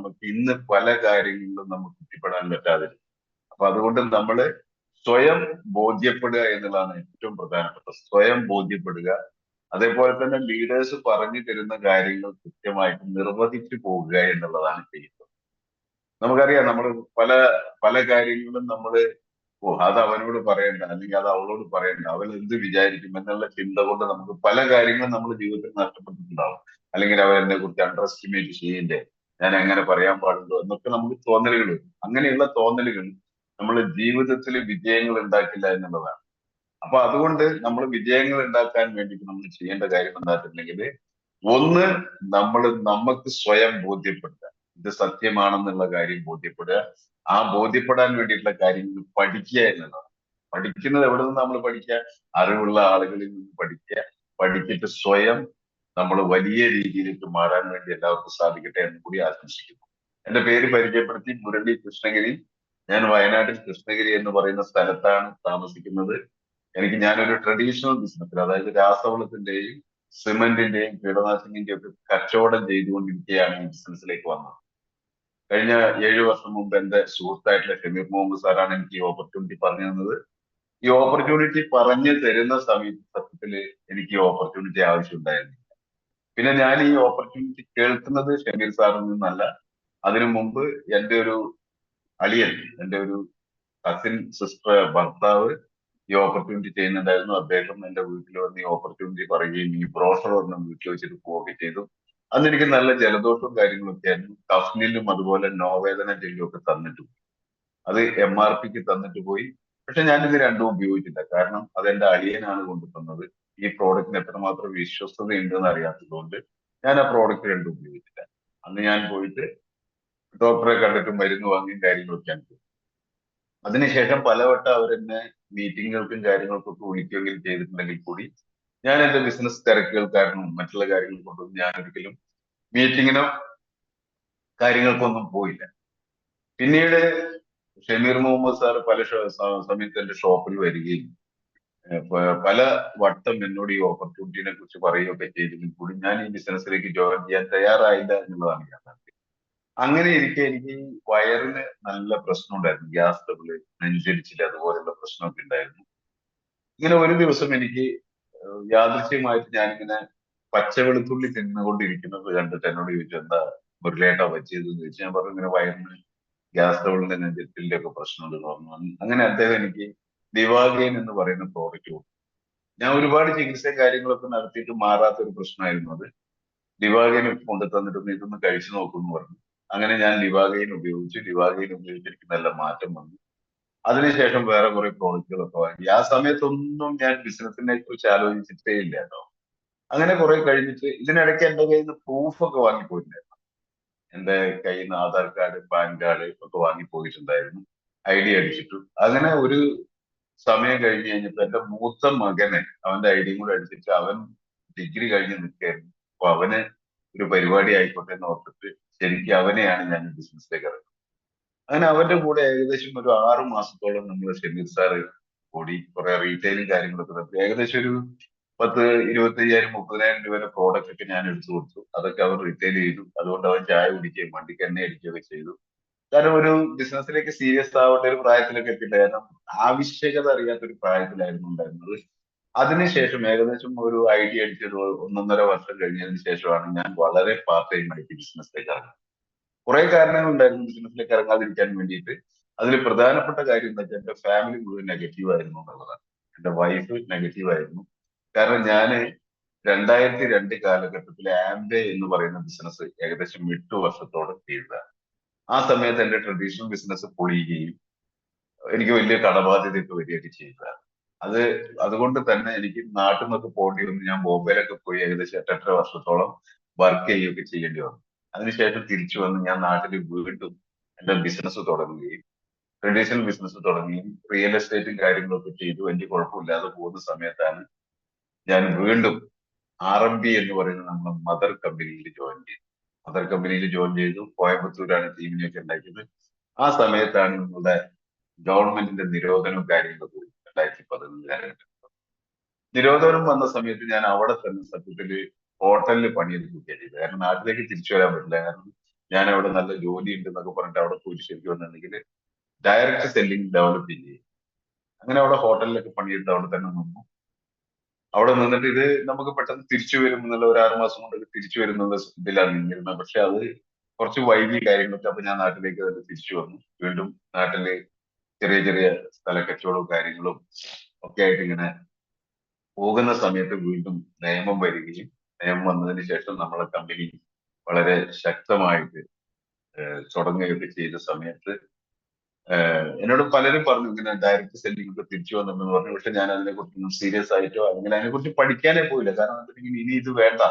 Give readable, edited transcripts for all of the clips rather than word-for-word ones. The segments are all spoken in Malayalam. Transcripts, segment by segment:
നമുക്ക് ഇന്ന് പല കാര്യങ്ങളിലും നമുക്ക് എത്തിപ്പെടാൻ പറ്റാതെ. അപ്പൊ അതുകൊണ്ട് നമ്മള് സ്വയം ബോധ്യപ്പെടുക എന്നുള്ളതാണ് ഏറ്റവും പ്രധാനപ്പെട്ടത്. സ്വയം ബോധ്യപ്പെടുക. അതേപോലെ തന്നെ ലീഡേഴ്സ് പറഞ്ഞു തരുന്ന കാര്യങ്ങൾ കൃത്യമായിട്ട് നിർവഹിച്ചു പോകുക എന്നുള്ളതാണ് ചെയ്യുന്നത്. നമുക്കറിയാം നമ്മൾ പല പല കാര്യങ്ങളും നമ്മൾ അത് അവനോട് പറയണ്ട, അല്ലെങ്കിൽ അത് അവളോട് പറയണ്ട, അവൻ എന്ത് വിചാരിക്കും എന്നുള്ള ചിന്ത കൊണ്ട് നമുക്ക് പല കാര്യങ്ങളും നമ്മുടെ ജീവിതത്തിൽ നഷ്ടപ്പെട്ടിട്ടുണ്ടാവും. അല്ലെങ്കിൽ അവൻ എന്നെ കുറിച്ച് അണ്ടർ എസ്റ്റിമേറ്റ് ചെയ്യില്ലേ, ഞാൻ എങ്ങനെ പറയാൻ പാടുണ്ടോ എന്നൊക്കെ നമുക്ക് തോന്നലുകൾ വരും. അങ്ങനെയുള്ള തോന്നലുകൾ നമ്മൾ ജീവിതത്തിൽ വിജയങ്ങൾ ഉണ്ടാക്കില്ല എന്നുള്ളതാണ്. അപ്പൊ അതുകൊണ്ട് നമ്മൾ വിജയങ്ങൾ ഉണ്ടാക്കാൻ വേണ്ടിയിട്ട് നമ്മൾ ചെയ്യേണ്ട കാര്യം എന്താണെന്നുണ്ടെങ്കിൽ, ഒന്ന്, നമ്മൾ നമുക്ക് സ്വയം ബോധ്യപ്പെടുക, ഇത് സത്യമാണെന്നുള്ള കാര്യം ബോധ്യപ്പെടുക. ആ ബോധ്യപ്പെടാൻ വേണ്ടിയിട്ടുള്ള കാര്യങ്ങൾ പഠിക്കുക എന്നുള്ളതാണ്. പഠിക്കുന്നത് എവിടെ നിന്ന് നമ്മൾ പഠിക്കുക? അറിവുള്ള ആളുകളിൽ നിന്ന് പഠിക്കുക. പഠിച്ചിട്ട് സ്വയം നമ്മൾ വലിയ രീതിയിലേക്ക് മാറാൻ വേണ്ടി എല്ലാവർക്കും സാധിക്കട്ടെ എന്ന് കൂടി ആശംസിക്കുന്നു. എന്റെ പേര് പരിചയപ്പെടുത്തി, മുരളി കൃഷ്ണഗിരി. ഞാൻ വയനാട്ടിൽ കൃഷ്ണഗിരി എന്ന് പറയുന്ന സ്ഥലത്താണ് താമസിക്കുന്നത്. ഞാനൊരു ട്രഡീഷണൽ ബിസിനസ്സിൽ, അതായത് രാസവളത്തിന്റെയും സിമന്റിന്റെയും കീടനാശിനിന്റെയും ഒക്കെ കച്ചവടം ചെയ്തുകൊണ്ടിരിക്കുകയാണ് ഈ ബിസിനസ്സിലേക്ക് വന്നത്. കഴിഞ്ഞ 7 വർഷം മുമ്പ് എന്റെ സുഹൃത്തായിട്ടുള്ള ഷമീർ മുഹമ്മദ് സാറാണ് എനിക്ക് ഈ ഓപ്പർച്യൂണിറ്റി പറഞ്ഞു തന്നത്. ഈ ഓപ്പർച്യൂണിറ്റി പറഞ്ഞു തരുന്ന സമയത്ത് സത്യത്തില് എനിക്ക് ഈ ഓപ്പർച്യൂണിറ്റി ആവശ്യമുണ്ടായിരുന്നു. പിന്നെ ഞാൻ ഈ ഓപ്പർച്യൂണിറ്റി കേൾക്കുന്നത് ഷമീർ സാറിൽ നിന്നല്ല. അതിനു മുമ്പ് എന്റെ ഒരു അളിയൻ, എന്റെ ഒരു കസിൻ സിസ്റ്റർ ഭർത്താവ് ഈ ഓപ്പർച്യൂണിറ്റി ചെയ്യുന്നുണ്ടായിരുന്നു. അദ്ദേഹം എന്റെ വീട്ടിൽ വന്ന് ഈ ഓപ്പർച്യൂണിറ്റി പറയുകയും ഈ ബ്രോഷർ ഒരെണ്ണം വീട്ടിൽ വെച്ചിട്ട് പോവുകയും ചെയ്തു. അന്ന് എനിക്ക് നല്ല ജലദോഷവും കാര്യങ്ങളൊക്കെ ആയിരുന്നു. കഫ്നിലും അതുപോലെ നോവേദന ജെല്ലും ഒക്കെ തന്നിട്ട് പോയി. അത് MRPക്ക് തന്നിട്ട് പോയി. പക്ഷെ ഞാൻ ഇത് രണ്ടും ഉപയോഗിച്ചില്ല. കാരണം അതെന്റെ അളിയനാണ് കൊണ്ടുതന്നത്. ഈ പ്രോഡക്റ്റിന് എത്രമാത്രം വിശ്വസ്തത ഉണ്ടെന്ന് അറിയാത്തതുകൊണ്ട് ഞാൻ ആ പ്രോഡക്റ്റ് രണ്ടും ഉപയോഗിച്ചില്ല. അന്ന് ഞാൻ പോയിട്ട് ഡോക്ടറെ കണ്ടിട്ട് മരുന്ന് വാങ്ങിയും കാര്യങ്ങളൊക്കെയാണ് ചെയ്തത്. അതിനുശേഷം പലവട്ടം അവരെന്നെ മീറ്റിങ്ങുകൾക്കും കാര്യങ്ങൾക്കും ഒക്കെ വിളിക്കുകയും ചെയ്തിട്ടുണ്ടെങ്കിൽ കൂടി ഞാൻ എന്റെ ബിസിനസ് തിരക്കുകൾ കാരണം മറ്റുള്ള കാര്യങ്ങൾ കൊണ്ടൊന്നും ഞാൻ ഒരിക്കലും മീറ്റിങ്ങിനോ കാര്യങ്ങൾക്കൊന്നും പോയില്ല. പിന്നീട് ഷമീർ മുഹമ്മദ് സാർ പല സമയത്ത് എന്റെ ഷോപ്പിൽ വരികയും പല വട്ടം എന്നോട് ഈ ഓപ്പർച്യൂണിറ്റിനെ കുറിച്ച് പറയുകയൊക്കെ ചെയ്തെങ്കിൽ കൂടി ഞാൻ ഈ ബിസിനസ്സിലേക്ക് ജോയിൻ ചെയ്യാൻ തയ്യാറായില്ല എന്നുള്ളതാണ് യാഥാർത്ഥ്യം. അങ്ങനെ ഇരിക്കെ എനിക്ക് ഈ വയറിന് നല്ല പ്രശ്നം ഉണ്ടായിരുന്നു. ഗ്യാസ് ട്രബിള്, നെഞ്ചരിച്ചില്, അതുപോലെയുള്ള പ്രശ്നമൊക്കെ ഉണ്ടായിരുന്നു. ഇങ്ങനെ ഒരു ദിവസം എനിക്ക് യാദൃശ്യമായിട്ട് ഞാനിങ്ങനെ പച്ച വെളുത്തുള്ളി തിന്നുകൊണ്ടിരിക്കുന്നത് കണ്ടിട്ട് എന്നോട് ചോദിച്ചു, എന്താ മുരളിയേട്ടാ പറ്റിയതെന്ന് ചോദിച്ചു. ഞാൻ പറഞ്ഞു, ഇങ്ങനെ വയറിന് ഗ്യാസ് ട്രബിളിന്റെ നെഞ്ചരിച്ചിലിന്റെ ഒക്കെ പ്രശ്നമുണ്ടെന്ന് പറഞ്ഞു. അങ്ങനെ അദ്ദേഹം എനിക്ക് ദിവാഗെയിൻ എന്ന് പറയുന്ന പ്രോഡക്റ്റ് കൊടുത്തു. ഞാൻ ഒരുപാട് ചികിത്സയും കാര്യങ്ങളൊക്കെ നടത്തിയിട്ട് മാറാത്ത ഒരു പ്രശ്നമായിരുന്നു അത്. ലിവാഗൈൻ കൊണ്ട് തന്നിട്ടൊന്ന് ഇതൊന്ന് കഴിച്ചു നോക്കുമെന്ന് പറഞ്ഞു. അങ്ങനെ ഞാൻ ലിവാഗൈൻ ഉപയോഗിച്ചു. ലിവാഗൈൻ ഉപയോഗിച്ച് എനിക്ക് നല്ല മാറ്റം വന്നു. അതിനുശേഷം വേറെ കുറെ പ്രോഡക്റ്റുകളൊക്കെ വാങ്ങി. ആ സമയത്തൊന്നും ഞാൻ ബിസിനസിനെ കുറിച്ച് ആലോചിച്ചിട്ടേ ഇല്ല കേട്ടോ. അങ്ങനെ കുറെ കഴിഞ്ഞിട്ട് ഇതിനിടയ്ക്ക് എന്റെ കയ്യിൽ നിന്ന് പ്രൂഫൊക്കെ വാങ്ങിപ്പോയിട്ടുണ്ടായിരുന്നു. എന്റെ കയ്യിൽ നിന്ന് ആധാർ കാർഡ്, പാൻ കാർഡ് ഒക്കെ വാങ്ങിപ്പോയിട്ടുണ്ടായിരുന്നു. ID അടിച്ചിട്ടു. അങ്ങനെ ഒരു സമയം കഴിഞ്ഞ് കഴിഞ്ഞപ്പോ എന്റെ മൂത്ത മകനെ അവന്റെ ID കൂടെ അടിച്ചിട്ട് അവൻ ഡിഗ്രി കഴിഞ്ഞ് നിൽക്കുകയായിരുന്നു. അപ്പൊ അവന് ഒരു പരിപാടി ആയിക്കോട്ടെ എന്ന് ഓർത്തിട്ട് ശരിക്കും അവനെയാണ് ഞാൻ ബിസിനസ്സിലേക്ക് ഇറങ്ങുന്നത്. അങ്ങനെ അവന്റെ കൂടെ ഏകദേശം ഒരു 6 മാസത്തോളം നമ്മൾ ഷമീർ സാറ് കൂടി കുറെ റീറ്റെയിലും കാര്യങ്ങളൊക്കെ നടത്തി. ഏകദേശം ഒരു 10, 25,000, 30,000 രൂപയുടെ പ്രോഡക്റ്റ് ഒക്കെ ഞാൻ എടുത്തു കൊടുത്തു. അതൊക്കെ അവർ റീറ്റെയിൽ ചെയ്തു. അതുകൊണ്ട് അവൻ ചായ കുടിക്കുകയും വണ്ടിക്ക് എണ്ണ അടിക്കുകയൊക്കെ ചെയ്തു. കാരണം ഒരു ബിസിനസ്സിലേക്ക് സീരിയസ് ആവേണ്ട ഒരു പ്രായത്തിലൊക്കെ എത്തിയില്ല. കാരണം ആവശ്യകത അറിയാത്ത ഒരു പ്രായത്തിലായിരുന്നു ഉണ്ടായിരുന്നത്. അതിനുശേഷം ഏകദേശം ഒരു ID അടിച്ചൊരു 1.5 വർഷം കഴിഞ്ഞതിന് ശേഷമാണ് ഞാൻ വളരെ പാർട്ട് ടൈം ആയിട്ട് ബിസിനസ്സിലേക്ക് ഇറങ്ങുന്നത്. കുറെ കാരണങ്ങൾ ഉണ്ടായിരുന്നു ബിസിനസ്സിലേക്ക് ഇറങ്ങാതിരിക്കാൻ വേണ്ടിയിട്ട്. അതിൽ പ്രധാനപ്പെട്ട കാര്യം എന്താ വെച്ചാൽ എന്റെ ഫാമിലി മുഴുവൻ നെഗറ്റീവ് ആയിരുന്നു എന്നുള്ളതാണ്. എന്റെ വൈഫ് നെഗറ്റീവ് ആയിരുന്നു. കാരണം ഞാന് 2002 കാലഘട്ടത്തിൽ ആംബേ എന്ന് പറയുന്ന ബിസിനസ് ഏകദേശം 8 വർഷത്തോളം ചെയ്തതാണ്. ആ സമയത്ത് എന്റെ ട്രഡീഷണൽ ബിസിനസ് പൊളിയുകയും എനിക്ക് വലിയ കടബാധ്യതയൊക്കെ വരികയൊക്കെ ചെയ്തതാണ്. അത് അതുകൊണ്ട് തന്നെ എനിക്ക് നാട്ടിൽ നിന്നൊക്കെ പോകേണ്ടി വന്നു. ഞാൻ ബോംബെയിലൊക്കെ പോയി ഏകദേശം 8.5 വർഷത്തോളം വർക്ക് ചെയ്യുകയൊക്കെ ചെയ്യേണ്ടി വന്നു. അതിനുശേഷം തിരിച്ചു വന്ന് ഞാൻ നാട്ടിൽ വീണ്ടും എന്റെ ബിസിനസ് തുടങ്ങുകയും ട്രഡീഷണൽ ബിസിനസ് തുടങ്ങുകയും റിയൽ എസ്റ്റേറ്റും കാര്യങ്ങളൊക്കെ ചെയ്തു വലിയ കുഴപ്പമില്ലാതെ പോകുന്ന സമയത്താണ് ഞാൻ വീണ്ടും RMB എന്ന് പറയുന്ന നമ്മുടെ മദർ കമ്പനിയിൽ ജോയിൻ ചെയ്തു. മദർ കമ്പനിയിൽ ജോയിൻ ചെയ്തു. കോയമ്പത്തൂരാണ് ടീമിനെയൊക്കെ ഉണ്ടാക്കിയത്. ആ സമയത്താണ് നമ്മുടെ ഗവൺമെന്റിന്റെ നിരോധനവും കാര്യങ്ങളൊക്കെ 2015 കാലഘട്ടം. നിരോധനം വന്ന സമയത്ത് ഞാൻ അവിടെ തന്നെ സത്യത്തില് ഹോട്ടലിൽ പണിയെടുക്കുകയാണ് ചെയ്തത്. കാരണം നാട്ടിലേക്ക് തിരിച്ചു വരാൻ പറ്റില്ല. കാരണം ഞാൻ അവിടെ നല്ല ജോലി ഉണ്ട് എന്നൊക്കെ പറഞ്ഞിട്ട് അവിടെ പോയിട്ട് ശരിക്കും വന്നിട്ടുണ്ടെങ്കിൽ ഡയറക്റ്റ് സെല്ലിംഗ് ഡെവലപ്പ് ചെയ്യും. അങ്ങനെ അവിടെ ഹോട്ടലിലൊക്കെ പണിയെടുത്ത് അവിടെ തന്നെ നിന്നു. അവിടെ നിന്നിട്ട് ഇത് നമുക്ക് പെട്ടെന്ന് തിരിച്ചു വരും എന്നുള്ള ഒരു 6 മാസം കൊണ്ട് തിരിച്ചു വരുന്നുള്ള ഇതിലാണ് നിന്നിരുന്നത്. പക്ഷെ അത് കുറച്ച് വൈകി കാര്യങ്ങളൊക്കെ. അപ്പൊ ഞാൻ നാട്ടിലേക്ക് തന്നെ തിരിച്ചു വന്നു. വീണ്ടും നാട്ടില് ചെറിയ ചെറിയ സ്ഥല കച്ചവടവും കാര്യങ്ങളും ഒക്കെ ആയിട്ട് ഇങ്ങനെ പോകുന്ന സമയത്ത് വീണ്ടും നിയമം വരികയും നിയമം വന്നതിന് ശേഷം നമ്മളെ കമ്പനി വളരെ ശക്തമായിട്ട് തുടങ്ങുകയൊക്കെ ചെയ്ത സമയത്ത് എന്നോട് പലരും പറഞ്ഞു ഇങ്ങനെ ഡയറക്റ്റ് സെല്ലിംഗ് ഒക്കെ തിരിച്ചു വന്നിട്ടുണ്ടെന്ന് പറഞ്ഞു. പക്ഷെ ഞാൻ അതിനെ കുറിച്ചൊന്നും സീരിയസ് ആയിട്ടോ അല്ലെങ്കിൽ അതിനെ കുറിച്ച് പഠിക്കാനേ പോയില്ല. കാരണം എന്താണെന്നുണ്ടെങ്കിൽ ഇനി ഇത് വേണ്ട,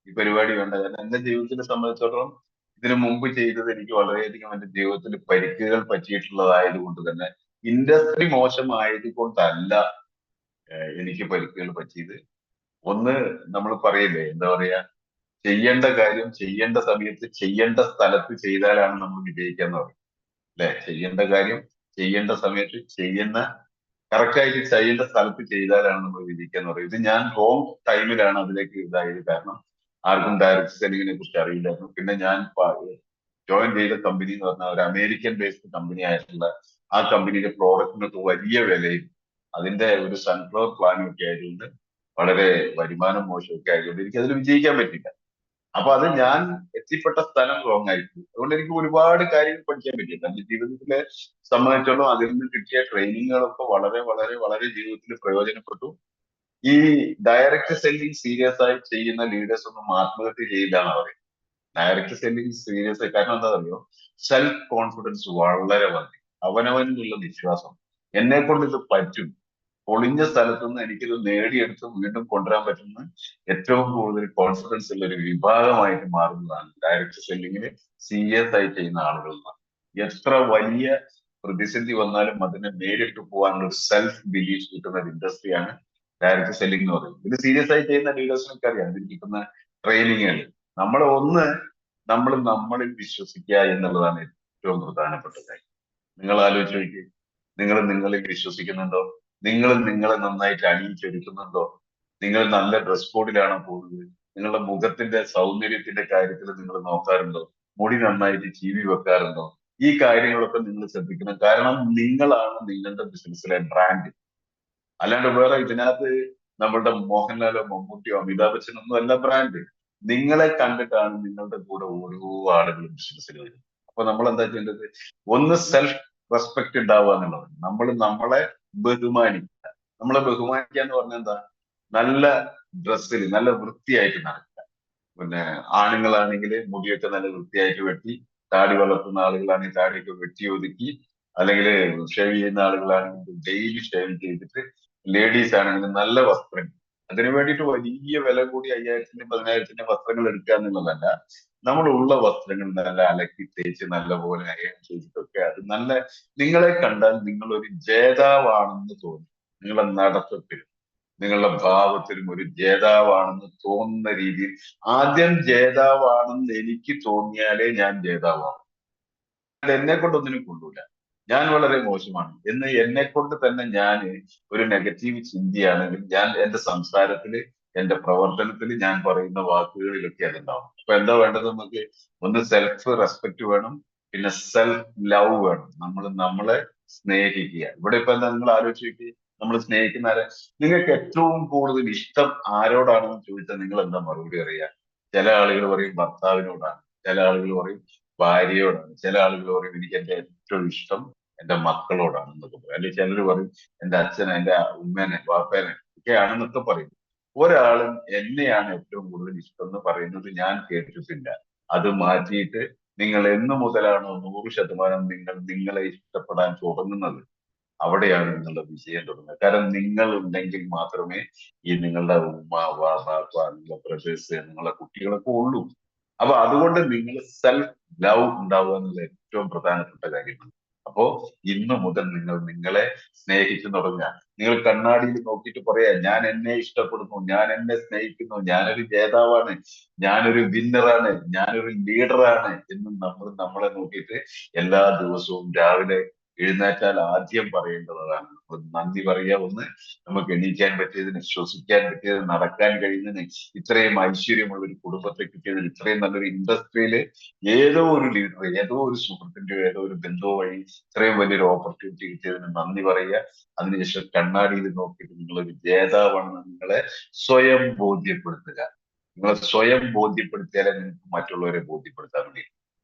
ഈ പരിപാടി വേണ്ട. കാരണം എന്റെ ജീവിതത്തിനെ സംബന്ധിച്ചിടത്തോളം ഇതിനു മുമ്പ് ചെയ്തത് എനിക്ക് വളരെയധികം എന്റെ ജീവിതത്തിൽ പരിക്കുകൾ പറ്റിയിട്ടുള്ളതായത് കൊണ്ട് തന്നെ ഇൻഡസ്ട്രി മോശമായത് കൊണ്ടല്ല എനിക്ക് പരിക്കുകൾ പറ്റിയത്. ഒന്ന്, നമ്മൾ പറയില്ലേ, എന്താ പറയാ, ചെയ്യേണ്ട കാര്യം ചെയ്യേണ്ട സമയത്ത് ചെയ്യേണ്ട സ്ഥലത്ത് ചെയ്താലാണ് നമ്മൾ വിജയിക്കാന്ന് പറയും അല്ലെ. ചെയ്യേണ്ട കാര്യം ചെയ്യേണ്ട സമയത്ത് കറക്റ്റ് ആയിട്ട് ചെയ്യേണ്ട സ്ഥലത്ത് ചെയ്താലാണ് നമ്മൾ വിജയിക്കാന്ന് പറയും. ഇത് ഞാൻ റോങ് ടൈമിലാണ് അതിലേക്ക് ഇതായത്. കാരണം ആർക്കും ഡയറക്റ്റ് സെല്ലിങ്ങിനെ കുറിച്ച് അറിയില്ലായിരുന്നു. പിന്നെ ഞാൻ ജോയിൻ ചെയ്ത കമ്പനി എന്ന് പറഞ്ഞാൽ ഒരു അമേരിക്കൻ ബേസ്ഡ് കമ്പനി ആയിട്ടുള്ള ആ കമ്പനിയുടെ പ്രോഡക്റ്റിനൊക്കെ വലിയ വിലയും അതിന്റെ ഒരു സൺഫ്ലവർ പ്ലാനും ഒക്കെ ആയതുകൊണ്ട് വളരെ വരുമാനം മോശമൊക്കെ ആയതുകൊണ്ട് എനിക്ക് അതിൽ വിജയിക്കാൻ പറ്റില്ല. അപ്പൊ അത് ഞാൻ എത്തിപ്പെട്ട സ്ഥലം റോങ് ആയിരുന്നു. അതുകൊണ്ട് എനിക്ക് ഒരുപാട് കാര്യങ്ങൾ പഠിക്കാൻ പറ്റി. എന്റെ ജീവിതത്തിലെ സംബന്ധിച്ചോളം അതിൽ നിന്ന് കിട്ടിയ ട്രെയിനിങ്ങുകളൊക്കെ വളരെ വളരെ വളരെ ജീവിതത്തിൽ പ്രയോജനപ്പെട്ടു. ഈ ഡയറക്റ്റ് സെല്ലിംഗ് സീരിയസ് ആയി ചെയ്യുന്ന ലീഡേഴ്സ് ഒന്നും ആത്മഹത്യ ചെയ്യില്ല എന്ന് പറയും. ഡയറക്റ്റ് സെല്ലിംഗ് സീരിയസ് ആയി, കാരണം എന്താ അറിയോ, സെൽഫ് കോൺഫിഡൻസ് വളരെ വർദ്ധിക്കും. അവനവനിലുള്ള വിശ്വാസം, എന്നെ കൊണ്ട് ഇത് പറ്റും, ഒളിഞ്ഞ സ്ഥലത്തുനിന്ന് എനിക്കിത് നേടിയെടുത്ത് വീണ്ടും കൊണ്ടുവരാൻ പറ്റുന്ന ഏറ്റവും കൂടുതൽ കോൺഫിഡൻസ് ഉള്ള ഒരു വിഭാഗമായിട്ട് മാറുന്നതാണ് ഡയറക്റ്റ് സെല്ലിങ്ങിന് സീരിയസ് ആയി ചെയ്യുന്ന ആളുകൾ. എത്ര വലിയ പ്രതിസന്ധി വന്നാലും അതിനെ നേരിട്ട് പോകാനുള്ള ഒരു സെൽഫ് ബിലീഫ് കിട്ടുന്ന ഒരു ഇൻഡസ്ട്രിയാണ് ഡയറക്റ്റ് സെല്ലിംഗ് എന്ന് പറയുന്നത്. ഇത് സീരിയസ് ആയി ചെയ്യുന്ന ലീഡേഴ്സിനൊക്കെ അറിയാം. ഇതിൽ കിട്ടുന്ന ട്രെയിനിങ്ങുകൾ, നമ്മൾ ഒന്ന് നമ്മൾ നമ്മളിൽ വിശ്വസിക്കുക എന്നുള്ളതാണ് ഏറ്റവും പ്രധാനപ്പെട്ട കാര്യം. നിങ്ങൾ ആലോചിച്ച് നോക്കി, നിങ്ങൾ നിങ്ങളിൽ വിശ്വസിക്കുന്നുണ്ടോ? നിങ്ങൾ നിങ്ങളെ നന്നായിട്ട് അണിയിച്ചൊരുക്കുന്നുണ്ടോ? നിങ്ങൾ നല്ല ഡ്രസ് കോഡിലാണോ പോകുന്നത്? നിങ്ങളുടെ മുഖത്തിന്റെ സൗന്ദര്യത്തിന്റെ കാര്യത്തിൽ നിങ്ങൾ നോക്കാറുണ്ടോ? മുടി നന്നായിട്ട് ചീവി വെക്കാറുണ്ടോ? ഈ കാര്യങ്ങളൊക്കെ നിങ്ങൾ ശ്രദ്ധിക്കണം. കാരണം നിങ്ങളാണ് നിങ്ങളുടെ ബിസിനസ്സിലെ ബ്രാൻഡ്. അല്ലാണ്ട് വേറെ ഇതിനകത്ത് നമ്മളുടെ മോഹൻലാലോ മമ്മൂട്ടിയോ അമിതാഭ് ബച്ചനോ ഒന്നും അല്ല ബ്രാൻഡ്. നിങ്ങളെ കണ്ടിട്ടാണ് നിങ്ങളുടെ കൂടെ ഓരോ ആളുകളും ബിസിനസ്സിൽ വരുന്നത്. അപ്പൊ നമ്മൾ എന്താ ചെയ്യേണ്ടത്? ഒന്ന് സെൽഫ് റെസ്പെക്ട് ഉണ്ടാവുക എന്നുള്ളത്. നമ്മൾ നമ്മളെ ബഹുമാനിക്കുക. നമ്മളെ ബഹുമാനിക്കുക എന്ന് പറഞ്ഞാൽ എന്താ? നല്ല ഡ്രസ്സിൽ നല്ല വൃത്തിയായിട്ട് നടക്കുക. പിന്നെ ആണുങ്ങളാണെങ്കിൽ മുടിയൊക്കെ നല്ല വൃത്തിയായിട്ട് വെട്ടി, താടി വളർത്തുന്ന ആളുകളാണെങ്കിൽ താടിയൊക്കെ വെട്ടി ഒതുക്കി, അല്ലെങ്കിൽ ഷേവ് ചെയ്യുന്ന ആളുകളാണെങ്കിൽ ഡെയിലി ഷേവ് ചെയ്തിട്ട്, ലേഡീസ് ആണെങ്കിൽ നല്ല വസ്ത്രങ്ങൾ. അതിനു വേണ്ടിയിട്ട് വലിയ വില കൂടി 5000-ന്റെയും 10,000-ന്റെയും വസ്ത്രങ്ങൾ എടുക്കുക എന്നുള്ളതല്ല. നമ്മളുള്ള വസ്ത്രങ്ങൾ നല്ല അലക്കി തേച്ച് നല്ലപോലെ അയൺ ചെയ്തിട്ടൊക്കെ അത് നല്ല, നിങ്ങളെ കണ്ടാൽ നിങ്ങൾ ഒരു ജേതാവാണെന്ന് തോന്നും. നിങ്ങളുടെ നടത്തത്തിൽ, നിങ്ങളുടെ ഭാവത്തിലും ഒരു ജേതാവാണെന്ന് തോന്നുന്ന രീതിയിൽ, ആദ്യം ജേതാവാണെന്ന് എനിക്ക് തോന്നിയാലേ ഞാൻ ജേതാവാണ്. എന്നെ കൊണ്ടൊന്നിനും കൊള്ളൂല, ഞാൻ വളരെ മോശമാണ് എന്ന് എന്നെ കൊണ്ട് തന്നെ ഞാൻ ഒരു നെഗറ്റീവ് ചിന്തയാണെങ്കിൽ ഞാൻ എന്റെ സംസാരത്തില്, എന്റെ പ്രവർത്തനത്തിൽ, ഞാൻ പറയുന്ന വാക്കുകളിലൊക്കെ അതുണ്ടാവും. അപ്പൊ എന്താ വേണ്ടത് നമുക്ക്? ഒന്ന് സെൽഫ് റെസ്പെക്ട് വേണം, പിന്നെ സെൽഫ് ലവ് വേണം. നമ്മൾ നമ്മളെ സ്നേഹിക്കുക. ഇവിടെ ഇപ്പൊ എന്താ, നിങ്ങൾ ആലോചിച്ച് നോക്കി, നമ്മൾ സ്നേഹിക്കുന്ന ആരെ? നിങ്ങൾക്ക് ഏറ്റവും കൂടുതൽ ഇഷ്ടം ആരോടാണെന്ന് ചോദിച്ചാൽ നിങ്ങൾ എന്താ മറുപടി അറിയുക? ചില ആളുകൾ പറയും ഭർത്താവിനോടാണ്, ചില ആളുകൾ പറയും ഭാര്യയോടാണ്, ചില ആളുകൾ പറയും എനിക്ക് എന്റെ ഏറ്റവും ഇഷ്ടം എന്റെ മക്കളോടാണ് എന്നൊക്കെ പറയും. അല്ലെങ്കിൽ ചിലർ പറയും എന്റെ അച്ഛനെ, എന്റെ ഉമ്മേനെ, വാപ്പേനെ ഒക്കെ ആണെന്നൊക്കെ പറയും. ഒരാളും എന്നെയാണ് ഏറ്റവും കൂടുതൽ ഇഷ്ടം എന്ന് പറയുന്നത് ഞാൻ കേട്ടിട്ടില്ല. അത് മാറ്റിയിട്ട് നിങ്ങൾ എന്ന് മുതലാണോ 100% നിങ്ങൾ നിങ്ങളെ ഇഷ്ടപ്പെടാൻ തുടങ്ങുന്നത്, അവിടെയാണ് നിങ്ങളുടെ വിജയം തുടങ്ങുന്നത്. കാരണം നിങ്ങൾ ഉണ്ടെങ്കിൽ മാത്രമേ ഈ നിങ്ങളുടെ ഉമ്മ, വാപ്പ, നിങ്ങളുടെ ബ്രദേഴ്സ്, നിങ്ങളുടെ കുട്ടികളൊക്കെ ഉള്ളൂ. അപ്പൊ അതുകൊണ്ട് നിങ്ങൾ സെൽഫ് ലവ് ഉണ്ടാവുക എന്നുള്ള ഏറ്റവും പ്രധാനപ്പെട്ട കാര്യമാണ്. അപ്പോ ഇന്നു മുതൽ നിങ്ങൾ നിങ്ങളെ സ്നേഹിച്ചു തുടങ്ങുക. നിങ്ങൾ കണ്ണാടിയിൽ നോക്കിയിട്ട് പറയാ, ഞാൻ എന്നെ ഇഷ്ടപ്പെടുന്നു, ഞാൻ എന്നെ സ്നേഹിക്കുന്നു, ഞാനൊരു ജേതാവാണ്, ഞാനൊരു വിന്നറാണ്, ഞാനൊരു ലീഡറാണ് എന്ന് നമ്മൾ നമ്മളെ നോക്കിയിട്ട് എല്ലാ ദിവസവും രാവിലെ എഴുന്നേറ്റാൽ ആദ്യം പറയേണ്ടതാണ്. നന്ദി പറയുക. ഒന്ന്, നമുക്ക് എണീക്കാൻ പറ്റിയതിന്, ശ്വസിക്കാൻ പറ്റിയതിന്, നടക്കാൻ കഴിയുന്നതിന്, ഇത്രയും ഐശ്വര്യമുള്ള ഒരു കുടുംബത്തെ കിട്ടിയതിന്, ഇത്രയും നല്ലൊരു ഇൻഡസ്ട്രിയില് ഏതോ ഒരു ലീഡർ, ഏതോ ഒരു സുഹൃത്തിന്റെയോ ഏതോ ഒരു ബന്ധുവോ വഴി ഇത്രയും വലിയൊരു ഓപ്പർച്യൂണിറ്റി കിട്ടിയതിന് നന്ദി പറയുക. അതിനുശേഷം കണ്ണാടിയിൽ നോക്കിയിട്ട് നിങ്ങളൊരു ജേതാവാണെന്ന് നിങ്ങളെ സ്വയം ബോധ്യപ്പെടുത്തുക. നിങ്ങളെ സ്വയം ബോധ്യപ്പെടുത്തിയാലേ നിങ്ങൾക്ക് മറ്റുള്ളവരെ ബോധ്യപ്പെടുത്താൻ കഴിയും.